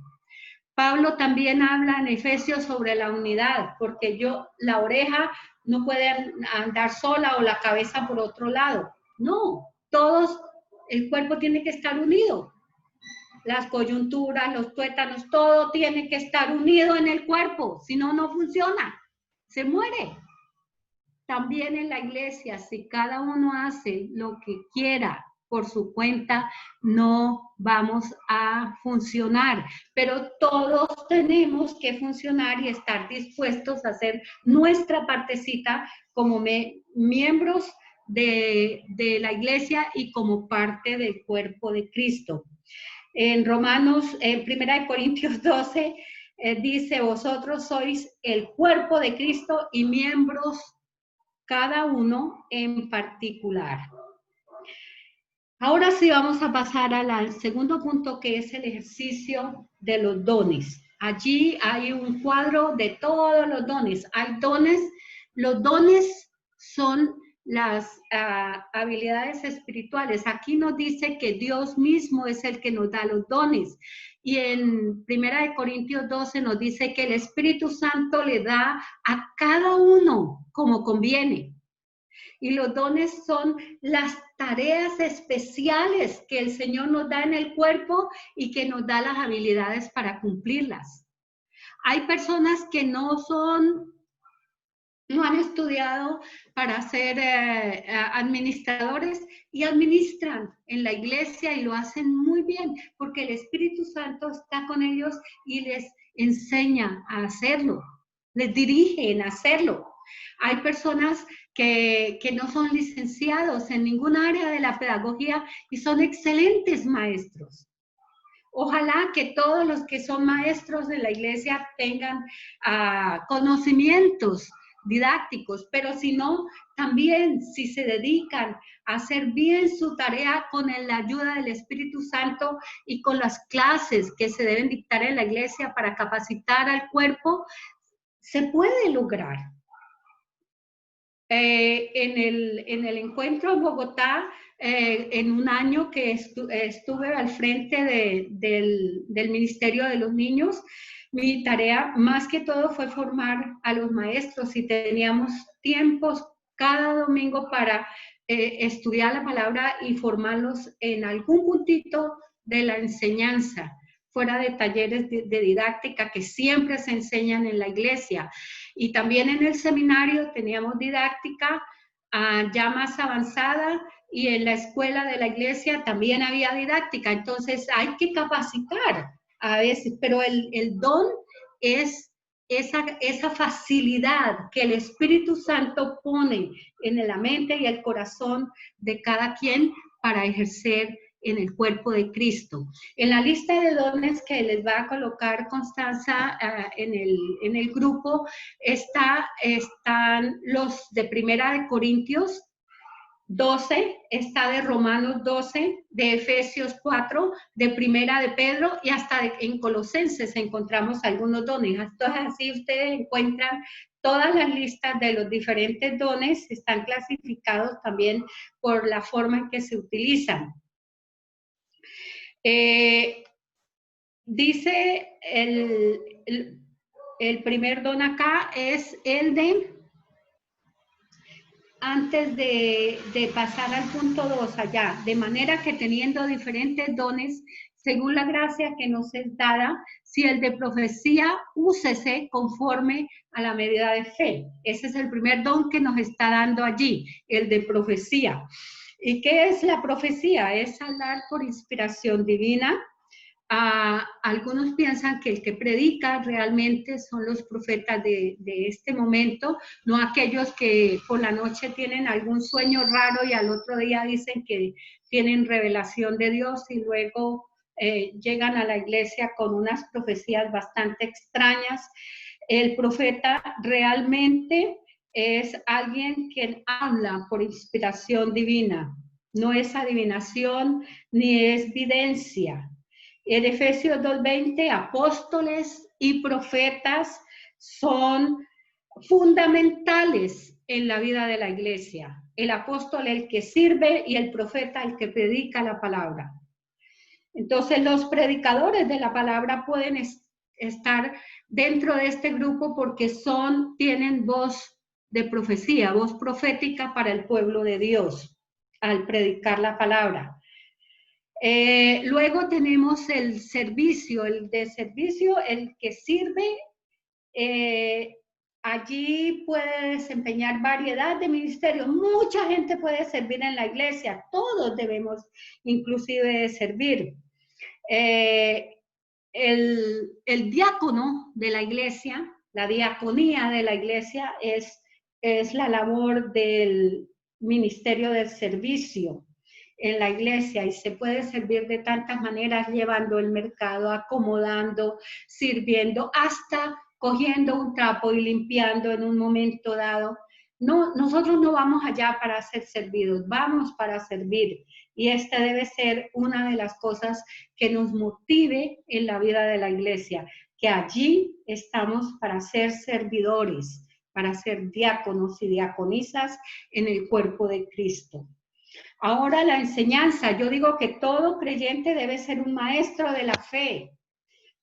Pablo también habla en Efesios sobre la unidad, porque la oreja no puede andar sola o la cabeza por otro lado. No, el cuerpo tiene que estar unido. Las coyunturas, los tuétanos, todo tiene que estar unido en el cuerpo, si no, no funciona, se muere. También en la iglesia, si cada uno hace lo que quiera por su cuenta, no vamos a funcionar, pero todos tenemos que funcionar y estar dispuestos a hacer nuestra partecita como miembros de la iglesia y como parte del cuerpo de Cristo. En Romanos, en 1 Corintios 12, dice, vosotros sois el cuerpo de Cristo y miembros cada uno en particular. Ahora sí vamos a pasar al segundo punto, que es el ejercicio de los dones. Allí hay un cuadro de todos los dones. Hay dones, los dones son las habilidades espirituales. Aquí nos dice que Dios mismo es el que nos da los dones. Y en 1 Corintios 12 nos dice que el Espíritu Santo le da a cada uno como conviene. Y los dones son las tareas especiales que el Señor nos da en el cuerpo y que nos da las habilidades para cumplirlas. Hay personas que no han estudiado para ser administradores y administran en la iglesia y lo hacen muy bien porque el Espíritu Santo está con ellos y les enseña a hacerlo, les dirige en hacerlo. Hay personas que no son licenciados en ningún área de la pedagogía y son excelentes maestros. Ojalá que todos los que son maestros de la iglesia tengan conocimientos didácticos, pero si no, también si se dedican a hacer bien su tarea con la ayuda del Espíritu Santo y con las clases que se deben dictar en la iglesia para capacitar al cuerpo, se puede lograr. En el encuentro en Bogotá, en un año que estuve al frente del Ministerio de los Niños, mi tarea más que todo fue formar a los maestros y teníamos tiempos cada domingo para estudiar la palabra y formarlos en algún puntito de la enseñanza, fuera de talleres de didáctica que siempre se enseñan en la iglesia. Y también en el seminario teníamos didáctica ya más avanzada y en la escuela de la iglesia también había didáctica, entonces hay que capacitar a veces, pero el don es esa facilidad que el Espíritu Santo pone en la mente y el corazón de cada quien para ejercer en el cuerpo de Cristo. En la lista de dones que les va a colocar Constanza en el grupo están los de Primera de Corintios 12, está de Romanos 12, de Efesios 4, de Primera de Pedro y hasta en Colosenses encontramos algunos dones. Entonces así ustedes encuentran todas las listas de los diferentes dones, están clasificados también por la forma en que se utilizan. Dice el primer don acá es el de, antes de pasar al punto 2 allá, de manera que teniendo diferentes dones, según la gracia que nos es dada, si el de profecía, úsese conforme a la medida de fe. Ese es el primer don que nos está dando allí, el de profecía. ¿Y qué es la profecía? Es hablar por inspiración divina. Algunos piensan que el que predica realmente son los profetas de este momento, no aquellos que por la noche tienen algún sueño raro y al otro día dicen que tienen revelación de Dios y luego llegan a la iglesia con unas profecías bastante extrañas. El profeta realmente es alguien quien habla por inspiración divina, no es adivinación ni es videncia. En Efesios 2:20, apóstoles y profetas son fundamentales en la vida de la iglesia. El apóstol el que sirve y el profeta el que predica la palabra. Entonces los predicadores de la palabra pueden estar dentro de este grupo porque tienen voz de profecía, voz profética para el pueblo de Dios al predicar la palabra. Luego tenemos el servicio, el de servicio, el que sirve. Allí puede desempeñar variedad de ministerios. Mucha gente puede servir en la iglesia. Todos debemos inclusive servir. El diácono de la iglesia, la diaconía de la iglesia es la labor del ministerio del servicio en la iglesia y se puede servir de tantas maneras, llevando el mercado, acomodando, sirviendo, hasta cogiendo un trapo y limpiando en un momento dado. No, nosotros no vamos allá para ser servidos, vamos para servir. Y esta debe ser una de las cosas que nos motive en la vida de la iglesia, que allí estamos para ser servidores, para ser diáconos y diaconisas en el cuerpo de Cristo. Ahora la enseñanza, yo digo que todo creyente debe ser un maestro de la fe,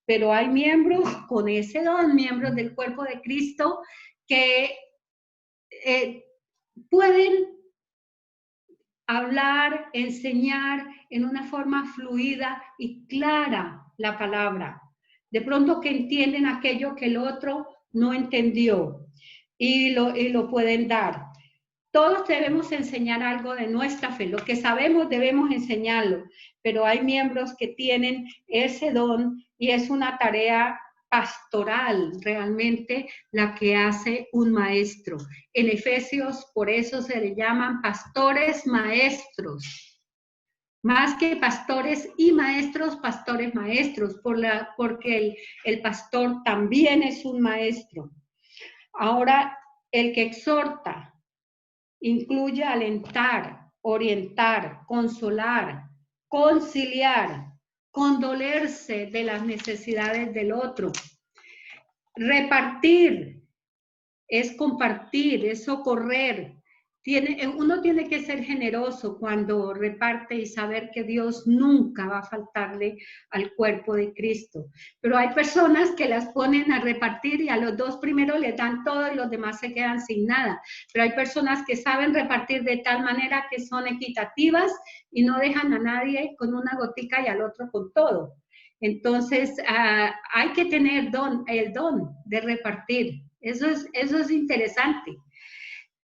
pero hay miembros con ese don, miembros del cuerpo de Cristo, que pueden hablar, enseñar en una forma fluida y clara la palabra. De pronto que entienden aquello que el otro no entendió y lo pueden dar. Todos debemos enseñar algo de nuestra fe. Lo que sabemos debemos enseñarlo, pero hay miembros que tienen ese don y es una tarea pastoral realmente la que hace un maestro. En Efesios por eso se le llaman pastores maestros. Más que pastores y maestros, pastores maestros, porque el pastor también es un maestro. Ahora, el que exhorta incluye alentar, orientar, consolar, conciliar, condolerse de las necesidades del otro. Repartir es compartir, es socorrer. Uno tiene que ser generoso cuando reparte y saber que Dios nunca va a faltarle al cuerpo de Cristo. Pero hay personas que las ponen a repartir y a los dos primeros les dan todo y los demás se quedan sin nada. Pero hay personas que saben repartir de tal manera que son equitativas y no dejan a nadie con una gotica y al otro con todo. Entonces, hay que tener el don de repartir. Eso es interesante.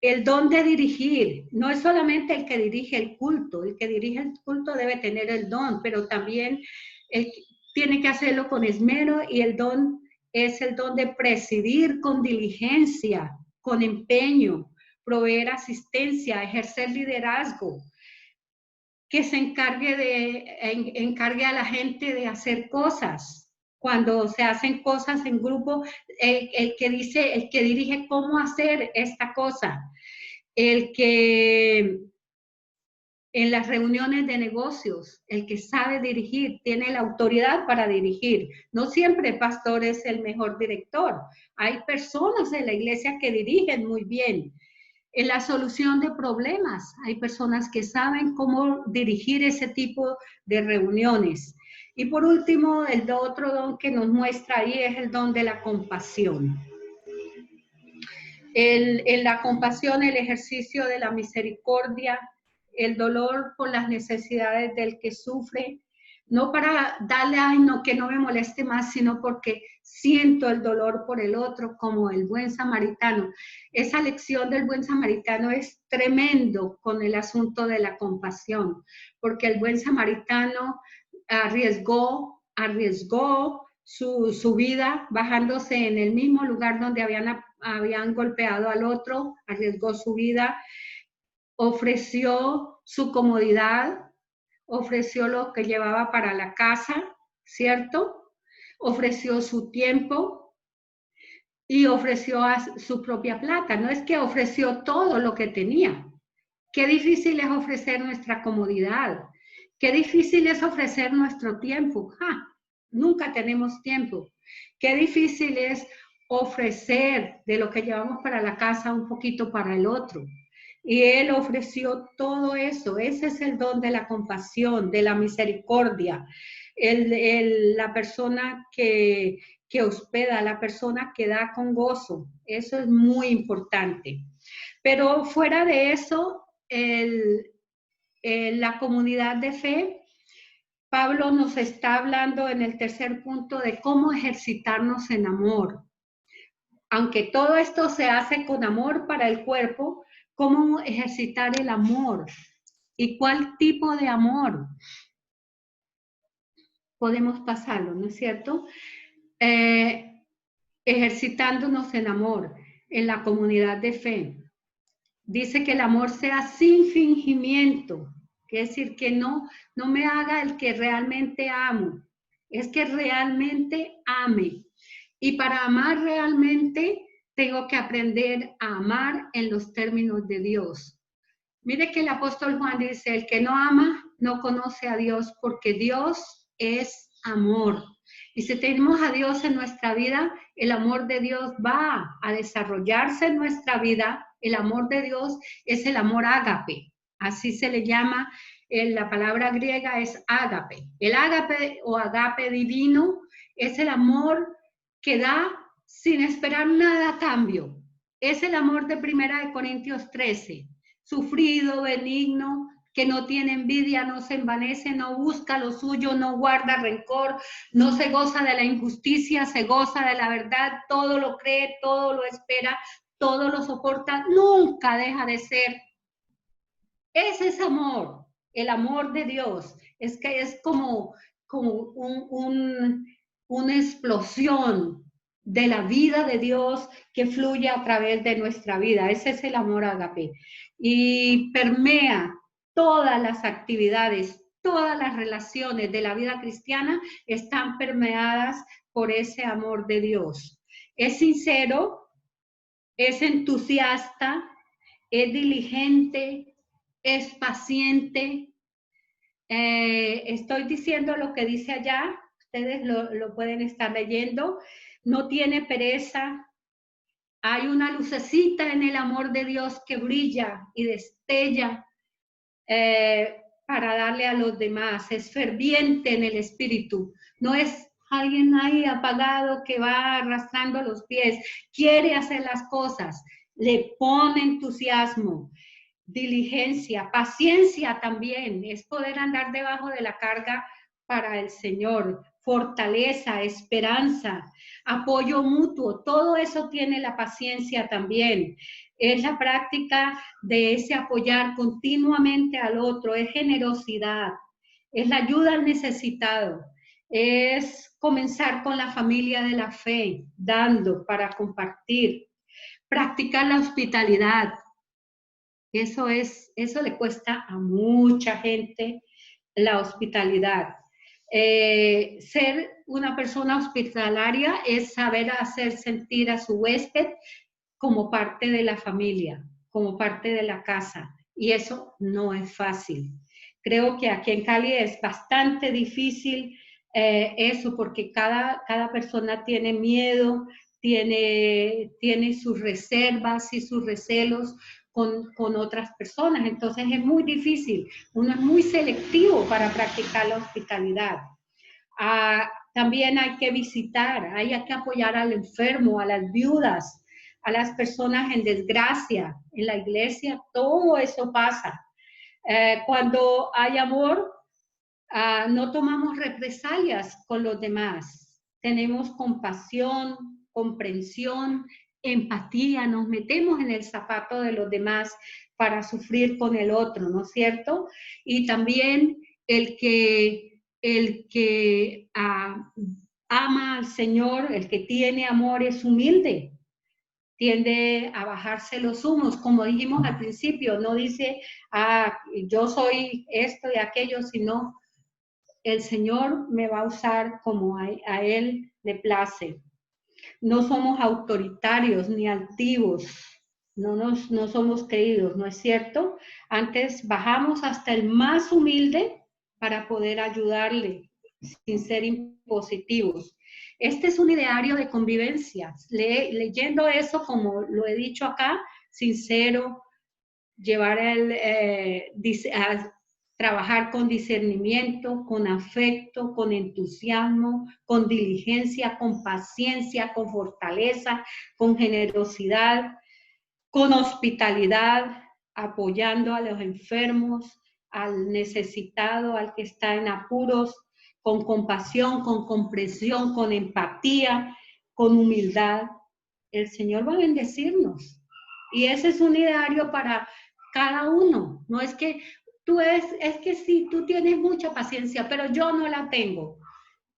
El don de dirigir, no es solamente el que dirige el culto debe tener el don, pero también tiene que hacerlo con esmero, y el don es el don de presidir con diligencia, con empeño, proveer asistencia, ejercer liderazgo, que se encargue a la gente de hacer cosas. Cuando se hacen cosas en grupo, el que dirige cómo hacer esta cosa, el que en las reuniones de negocios, el que sabe dirigir, tiene la autoridad para dirigir. No siempre el pastor es el mejor director. Hay personas en la iglesia que dirigen muy bien. En la solución de problemas, hay personas que saben cómo dirigir ese tipo de reuniones. Y por último, el otro don que nos muestra ahí es el don de la compasión. En la compasión, el ejercicio de la misericordia, el dolor por las necesidades del que sufre, no para darle, ay, no, que no me moleste más, sino porque siento el dolor por el otro, como el buen samaritano. Esa lección del buen samaritano es tremendo con el asunto de la compasión, porque el buen samaritano arriesgó su vida bajándose en el mismo lugar donde habían golpeado al otro, arriesgó su vida, ofreció su comodidad, ofreció lo que llevaba para la casa, ¿cierto? Ofreció su tiempo y ofreció su propia plata. No es que ofreció todo lo que tenía. Qué difícil es ofrecer nuestra comodidad. Qué difícil es ofrecer nuestro tiempo. Nunca tenemos tiempo. Qué difícil es ofrecer de lo que llevamos para la casa un poquito para el otro. Y Él ofreció todo eso. Ese es el don de la compasión, de la misericordia. La persona que hospeda, la persona que da con gozo. Eso es muy importante. Pero fuera de eso, la comunidad de fe, Pablo nos está hablando en el tercer punto de cómo ejercitarnos en amor. Aunque todo esto se hace con amor para el cuerpo, ¿cómo ejercitar el amor? ¿Y cuál tipo de amor? Podemos pasarlo, ¿no es cierto? Ejercitándonos en amor, en la comunidad de fe. Dice que el amor sea sin fingimiento, quiere decir que no me haga el que realmente amo, es que realmente ame. Y para amar realmente tengo que aprender a amar en los términos de Dios. Mire que el apóstol Juan dice, el que no ama no conoce a Dios, porque Dios es amor. Y si tenemos a Dios en nuestra vida, el amor de Dios va a desarrollarse en nuestra vida. El amor de Dios es el amor ágape, así se le llama, la palabra griega es ágape. El ágape o agape divino es el amor que da sin esperar nada a cambio. Es el amor de 1 Corintios 13, sufrido, benigno, que no tiene envidia, no se envanece, no busca lo suyo, no guarda rencor, no se goza de la injusticia, se goza de la verdad, todo lo cree, todo lo espera, todo lo soporta, nunca deja de ser. Ese es amor, el amor de Dios. Es que es como una explosión de la vida de Dios que fluye a través de nuestra vida. Ese es el amor ágape. Y permea todas las actividades, todas las relaciones de la vida cristiana están permeadas por ese amor de Dios. Es sincero, es entusiasta, es diligente, es paciente. Estoy diciendo lo que dice allá, ustedes lo pueden estar leyendo. No tiene pereza. Hay una lucecita en el amor de Dios que brilla y destella para darle a los demás. Es ferviente en el espíritu. No es alguien ahí apagado que va arrastrando los pies. Quiere hacer las cosas. Le pone entusiasmo, diligencia, paciencia también. Es poder andar debajo de la carga para el Señor. Fortaleza, esperanza, apoyo mutuo, todo eso tiene la paciencia también. es la práctica de ese apoyar continuamente al otro, es generosidad, es la ayuda al necesitado, es comenzar con la familia de la fe, dando para compartir, practicar la hospitalidad. Eso le cuesta a mucha gente, la hospitalidad. Ser una persona hospitalaria es saber hacer sentir a su huésped como parte de la familia, como parte de la casa. Y eso no es fácil. Creo que aquí en Cali es bastante difícil eso, porque cada persona tiene miedo, tiene sus reservas y sus recelos con otras personas. Entonces es muy difícil. Uno es muy selectivo para practicar la hospitalidad. También hay que visitar, hay que apoyar al enfermo, a las viudas, a las personas en desgracia. En la iglesia todo eso pasa. Cuando hay amor, no tomamos represalias con los demás. Tenemos compasión, comprensión, empatía, nos metemos en el zapato de los demás para sufrir con el otro, ¿no es cierto? Y también el que ama al Señor, el que tiene amor es humilde, tiende a bajarse los humos, como dijimos al principio, no dice, yo soy esto y aquello, sino el Señor me va a usar como a Él le place. No somos autoritarios ni altivos, no somos creídos, ¿no es cierto? Antes bajamos hasta el más humilde para poder ayudarle, sin ser impositivos. Este es un ideario de convivencia. Leyendo eso, como lo he dicho acá, sincero, llevar trabajar con discernimiento, con afecto, con entusiasmo, con diligencia, con paciencia, con fortaleza, con generosidad, con hospitalidad, apoyando a los enfermos, al necesitado, al que está en apuros, con compasión, con comprensión, con empatía, con humildad. El Señor va a bendecirnos. Y ese es un ideario para cada uno. No es que es que sí, tú tienes mucha paciencia, pero yo no la tengo.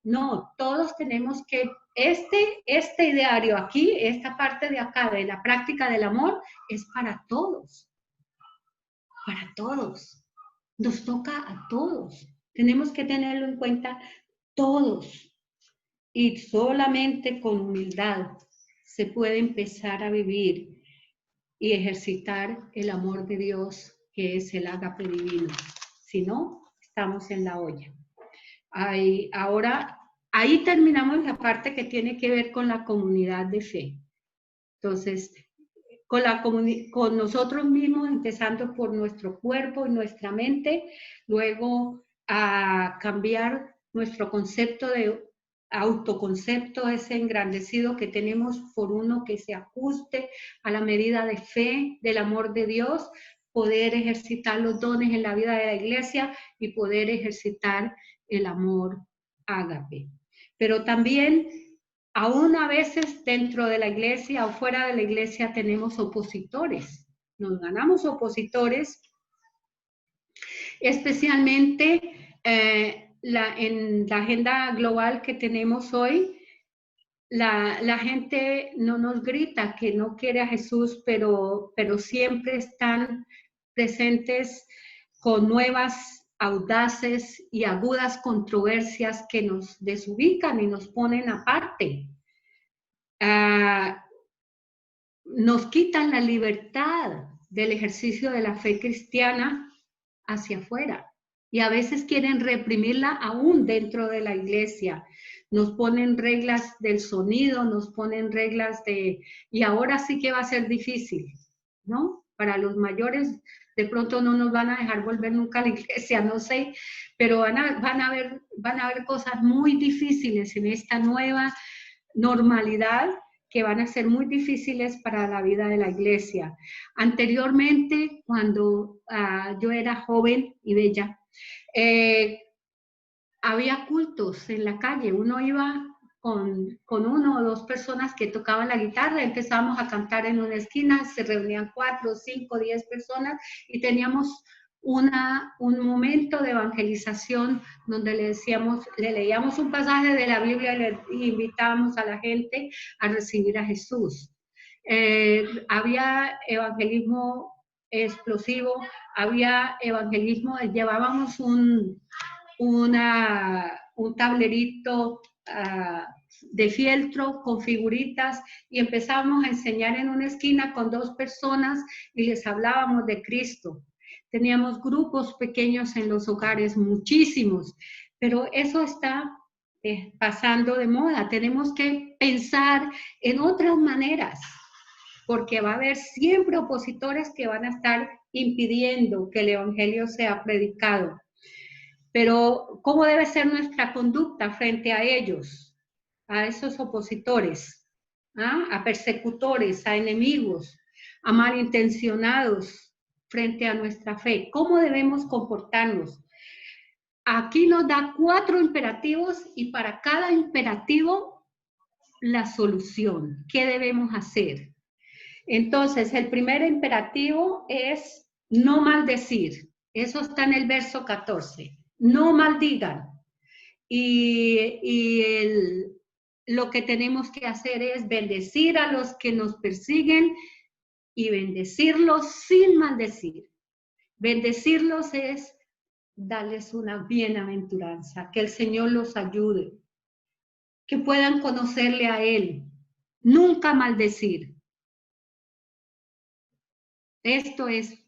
No, todos tenemos que, este ideario aquí, esta parte de acá de la práctica del amor, es para todos. Para todos. Nos toca a todos. Tenemos que tenerlo en cuenta todos. Y solamente con humildad se puede empezar a vivir y ejercitar el amor de Dios, que es el ágape divino. Si no, estamos en la olla. Ahora, ahí terminamos la parte que tiene que ver con la comunidad de fe. Entonces, con nosotros mismos, empezando por nuestro cuerpo y nuestra mente, luego a cambiar nuestro concepto de autoconcepto, ese engrandecido que tenemos por uno que se ajuste a la medida de fe, del amor de Dios, poder ejercitar los dones en la vida de la iglesia y poder ejercitar el amor ágape. Pero también, aún a veces dentro de la iglesia o fuera de la iglesia tenemos opositores. Nos ganamos opositores, especialmente en la agenda global que tenemos hoy. La gente no nos grita que no quiere a Jesús, pero siempre están presentes con nuevas, audaces y agudas controversias que nos desubican y nos ponen aparte. Nos quitan la libertad del ejercicio de la fe cristiana hacia afuera. Y a veces quieren reprimirla aún dentro de la iglesia. Nos ponen reglas del sonido, nos ponen reglas y ahora sí que va a ser difícil, ¿no? Para los mayores, de pronto no nos van a dejar volver nunca a la iglesia, no sé, pero van a haber cosas muy difíciles en esta nueva normalidad que van a ser muy difíciles para la vida de la iglesia. Anteriormente, cuando yo era joven y bella, había cultos en la calle. Uno iba con 1 o 2 personas que tocaban la guitarra, empezábamos a cantar en una esquina, se reunían 4, 5, 10 personas y teníamos un momento de evangelización donde le leíamos un pasaje de la Biblia y le invitábamos a la gente a recibir a Jesús. Había evangelismo explosivo, había evangelismo, llevábamos un tablerito de fieltro con figuritas y empezábamos a enseñar en una esquina con 2 personas y les hablábamos de Cristo. Teníamos grupos pequeños en los hogares, muchísimos, pero eso está pasando de moda. Tenemos que pensar en otras maneras, porque va a haber siempre opositores que van a estar impidiendo que el evangelio sea predicado. Pero, ¿cómo debe ser nuestra conducta frente a ellos, a esos opositores, a persecutores, a enemigos, a malintencionados frente a nuestra fe? ¿Cómo debemos comportarnos? Aquí nos da 4 imperativos y para cada imperativo la solución. ¿Qué debemos hacer? Entonces, el primer imperativo es no maldecir. Eso está en el verso 14. No maldigan. Lo que tenemos que hacer es bendecir a los que nos persiguen y bendecirlos sin maldecir. Bendecirlos es darles una bienaventuranza, que el Señor los ayude, que puedan conocerle a Él. Nunca maldecir. Esto es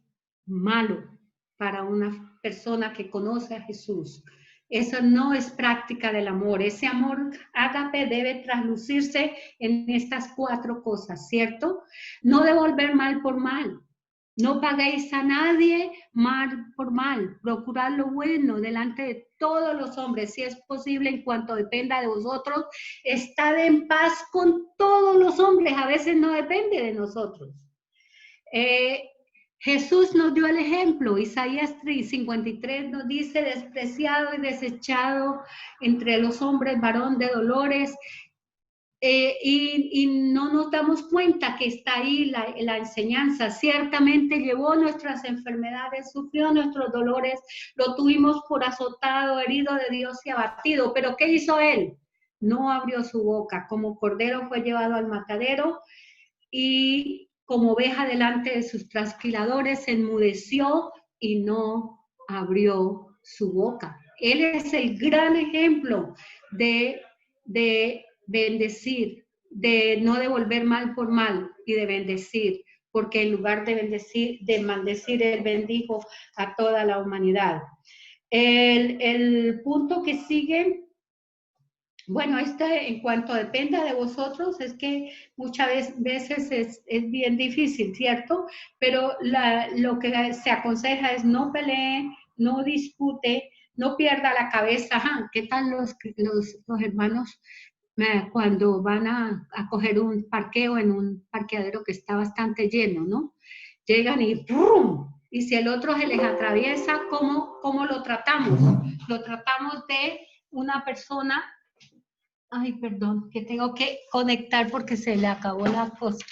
malo para una persona que conoce a Jesús. Eso no es práctica del amor. Ese amor ágape debe traslucirse en estas 4 cosas, ¿cierto? No devolver mal por mal. No paguéis a nadie mal por mal. Procurad lo bueno delante de todos los hombres, si es posible, en cuanto dependa de vosotros. Estad en paz con todos los hombres. A veces no depende de nosotros. Jesús nos dio el ejemplo. Isaías 53 nos dice: despreciado y desechado entre los hombres, varón de dolores. Y no nos damos cuenta que está ahí la enseñanza. Ciertamente llevó nuestras enfermedades, sufrió nuestros dolores, lo tuvimos por azotado, herido de Dios y abatido. ¿Pero qué hizo Él? No abrió su boca. Como cordero fue llevado al matadero y como oveja delante de sus trasquiladores, se enmudeció y no abrió su boca. Él es el gran ejemplo de bendecir, de no devolver mal por mal y de bendecir, porque en lugar de maldecir, Él bendijo a toda la humanidad. El punto que sigue, bueno, en cuanto dependa de vosotros, es que muchas veces es bien difícil, ¿cierto? Pero lo que se aconseja es no pelee, no dispute, no pierda la cabeza. Ajá, ¿qué tal los hermanos cuando van a coger un parqueo en un parqueadero que está bastante lleno, ¿no? Llegan y ¡prum! Y si el otro se les atraviesa, ¿cómo lo tratamos? Lo tratamos de una persona. Ay, perdón, que tengo que conectar porque se le acabó la cosa.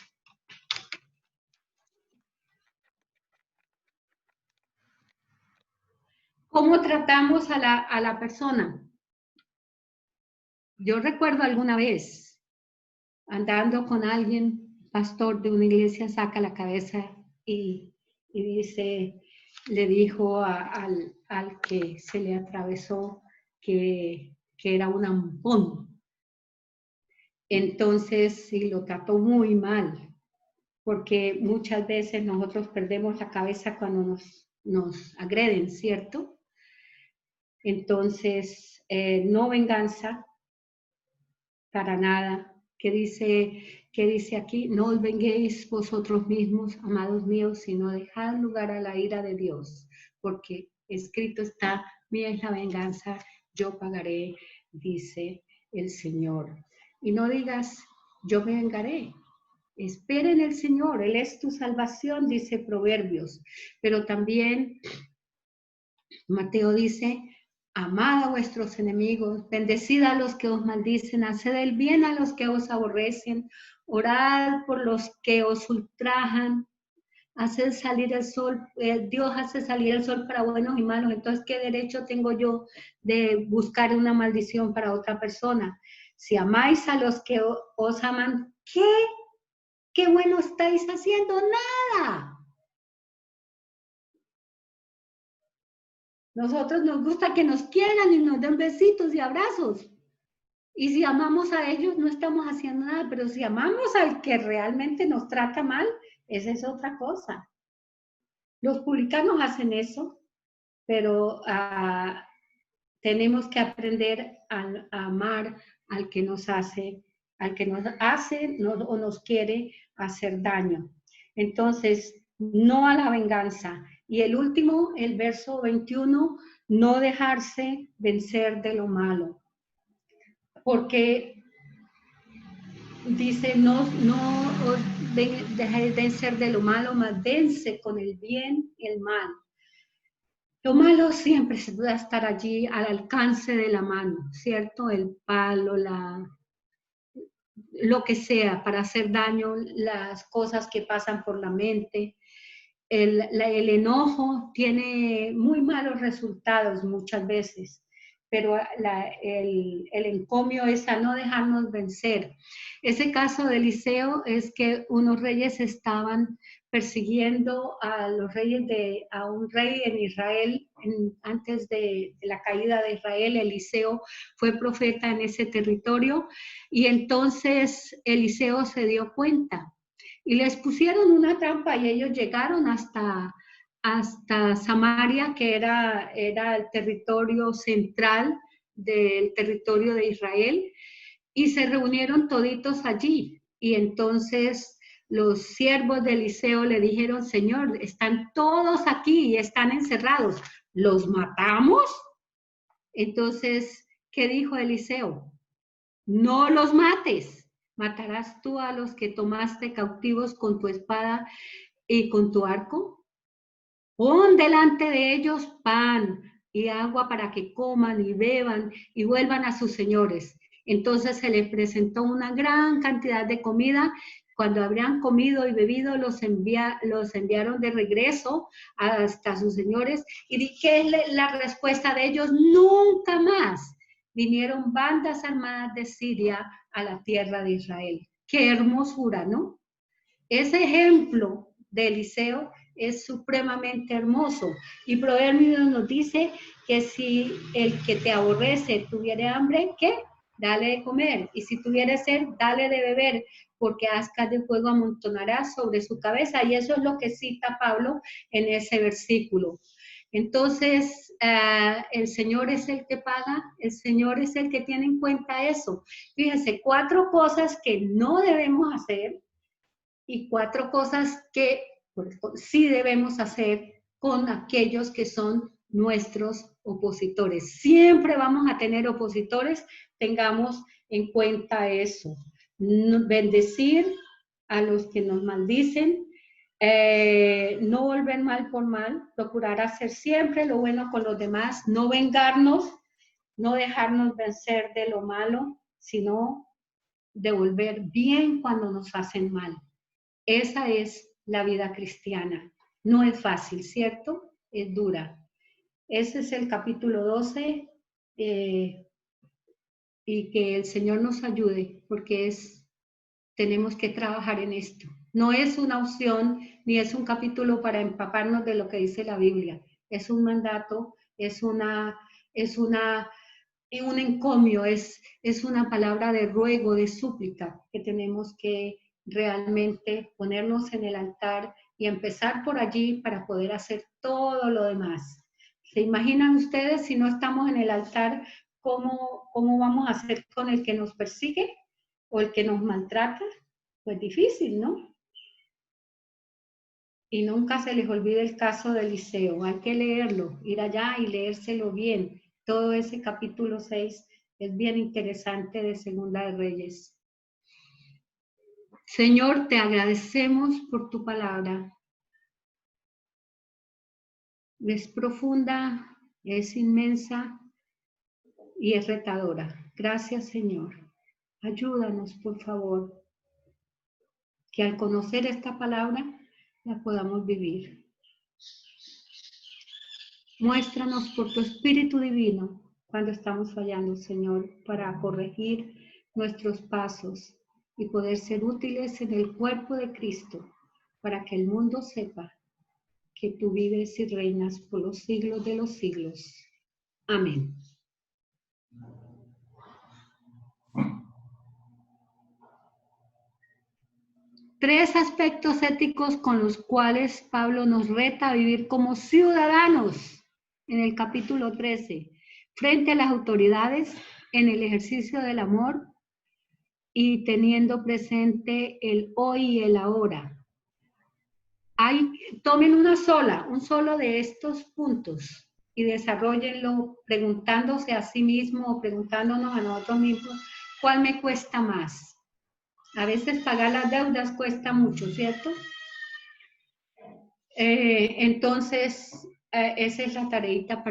¿Cómo tratamos a la persona? Yo recuerdo alguna vez, andando con alguien, pastor de una iglesia, saca la cabeza y dice, le dijo al que se le atravesó que era un ampón. Entonces, sí, lo trató muy mal, porque muchas veces nosotros perdemos la cabeza cuando nos agreden, ¿cierto? Entonces, no venganza, para nada. ¿Qué dice aquí? No os venguéis vosotros mismos, amados míos, sino dejad lugar a la ira de Dios, porque escrito está: mía es la venganza, yo pagaré, dice el Señor. Y no digas, yo me vengaré. Espera en el Señor, Él es tu salvación, dice Proverbios. Pero también Mateo dice, amad a vuestros enemigos, bendecid a los que os maldicen, haced el bien a los que os aborrecen, orad por los que os ultrajan, haced salir el sol, Dios hace salir el sol para buenos y malos, entonces ¿qué derecho tengo yo de buscar una maldición para otra persona? Si amáis a los que os aman, ¿qué bueno estáis haciendo? Nada. Nosotros nos gusta que nos quieran y nos den besitos y abrazos. Y si amamos a ellos, no estamos haciendo nada, pero si amamos al que realmente nos trata mal, esa es otra cosa. Los publicanos hacen eso, pero tenemos que aprender a amar al que nos hace o nos quiere hacer daño. Entonces, no a la venganza. Y el último, el verso 21, no dejarse vencer de lo malo. Porque dice, no dejéis vencer de lo malo, mas vence con el bien el mal. Lo malo siempre se puede estar allí al alcance de la mano, ¿cierto? El palo, lo que sea para hacer daño, las cosas que pasan por la mente. El enojo tiene muy malos resultados muchas veces, pero el encomio es a no dejarnos vencer. Ese caso de Eliseo es que unos reyes estaban persiguiendo a un rey en Israel, antes de la caída de Israel. Eliseo fue profeta en ese territorio y entonces Eliseo se dio cuenta y les pusieron una trampa y ellos llegaron hasta Samaria, que era el territorio central del territorio de Israel, y se reunieron toditos allí. Y entonces los siervos de Eliseo le dijeron, Señor, están todos aquí y están encerrados, ¿los matamos? Entonces, ¿qué dijo Eliseo? No los mates, matarás tú a los que tomaste cautivos con tu espada y con tu arco. Pon delante de ellos pan y agua para que coman y beban y vuelvan a sus señores. Entonces se les presentó una gran cantidad de comida. Cuando habrían comido y bebido, los enviaron de regreso hasta sus señores. ¿Y qué es la respuesta de ellos? Nunca más vinieron bandas armadas de Siria a la tierra de Israel. Qué hermosura, ¿no? Ese ejemplo de Eliseo es supremamente hermoso. Y Proverbios nos dice que si el que te aborrece tuviera hambre, ¿qué? Dale de comer. Y si tuviera sed, dale de beber, porque ascas de fuego amontonarás sobre su cabeza. Y eso es lo que cita Pablo en ese versículo. Entonces, el Señor es el que paga, el Señor es el que tiene en cuenta eso. Fíjense, 4 cosas que no debemos hacer y 4 cosas que sí debemos hacer con aquellos que son nuestros opositores. Siempre vamos a tener opositores, tengamos en cuenta eso. Bendecir a los que nos maldicen, no volver mal por mal, procurar hacer siempre lo bueno con los demás, no vengarnos, no dejarnos vencer de lo malo, sino devolver bien cuando nos hacen mal. Esa es la vida cristiana. No es fácil, ¿cierto? Es dura. Ese es el capítulo 12 y que el Señor nos ayude porque tenemos que trabajar en esto. No es una opción ni es un capítulo para empaparnos de lo que dice la Biblia. Es un mandato, es un encomio, es una palabra de ruego, de súplica que tenemos que realmente ponernos en el altar y empezar por allí para poder hacer todo lo demás. ¿Se imaginan ustedes si no estamos en el altar, cómo vamos a hacer con el que nos persigue o el que nos maltrata? Pues difícil, ¿no? Y nunca se les olvide el caso de Eliseo. Hay que leerlo, ir allá y leérselo bien. Todo ese capítulo 6 es bien interesante de Segunda de Reyes. Señor, te agradecemos por tu palabra. Es profunda, es inmensa y es retadora. Gracias, Señor. Ayúdanos, por favor, que al conocer esta palabra la podamos vivir. Muéstranos por tu Espíritu Divino cuando estamos fallando, Señor, para corregir nuestros pasos y poder ser útiles en el cuerpo de Cristo, para que el mundo sepa que tú vives y reinas por los siglos de los siglos. Amén. Tres aspectos éticos con los cuales Pablo nos reta a vivir como ciudadanos en el capítulo 13, frente a las autoridades, en el ejercicio del amor y teniendo presente el hoy y el ahora. Tomen un solo de estos puntos y desarrollenlo preguntándose a sí mismo o preguntándonos a nosotros mismos, ¿cuál me cuesta más? A veces pagar las deudas cuesta mucho, ¿cierto? Entonces, esa es la tareita para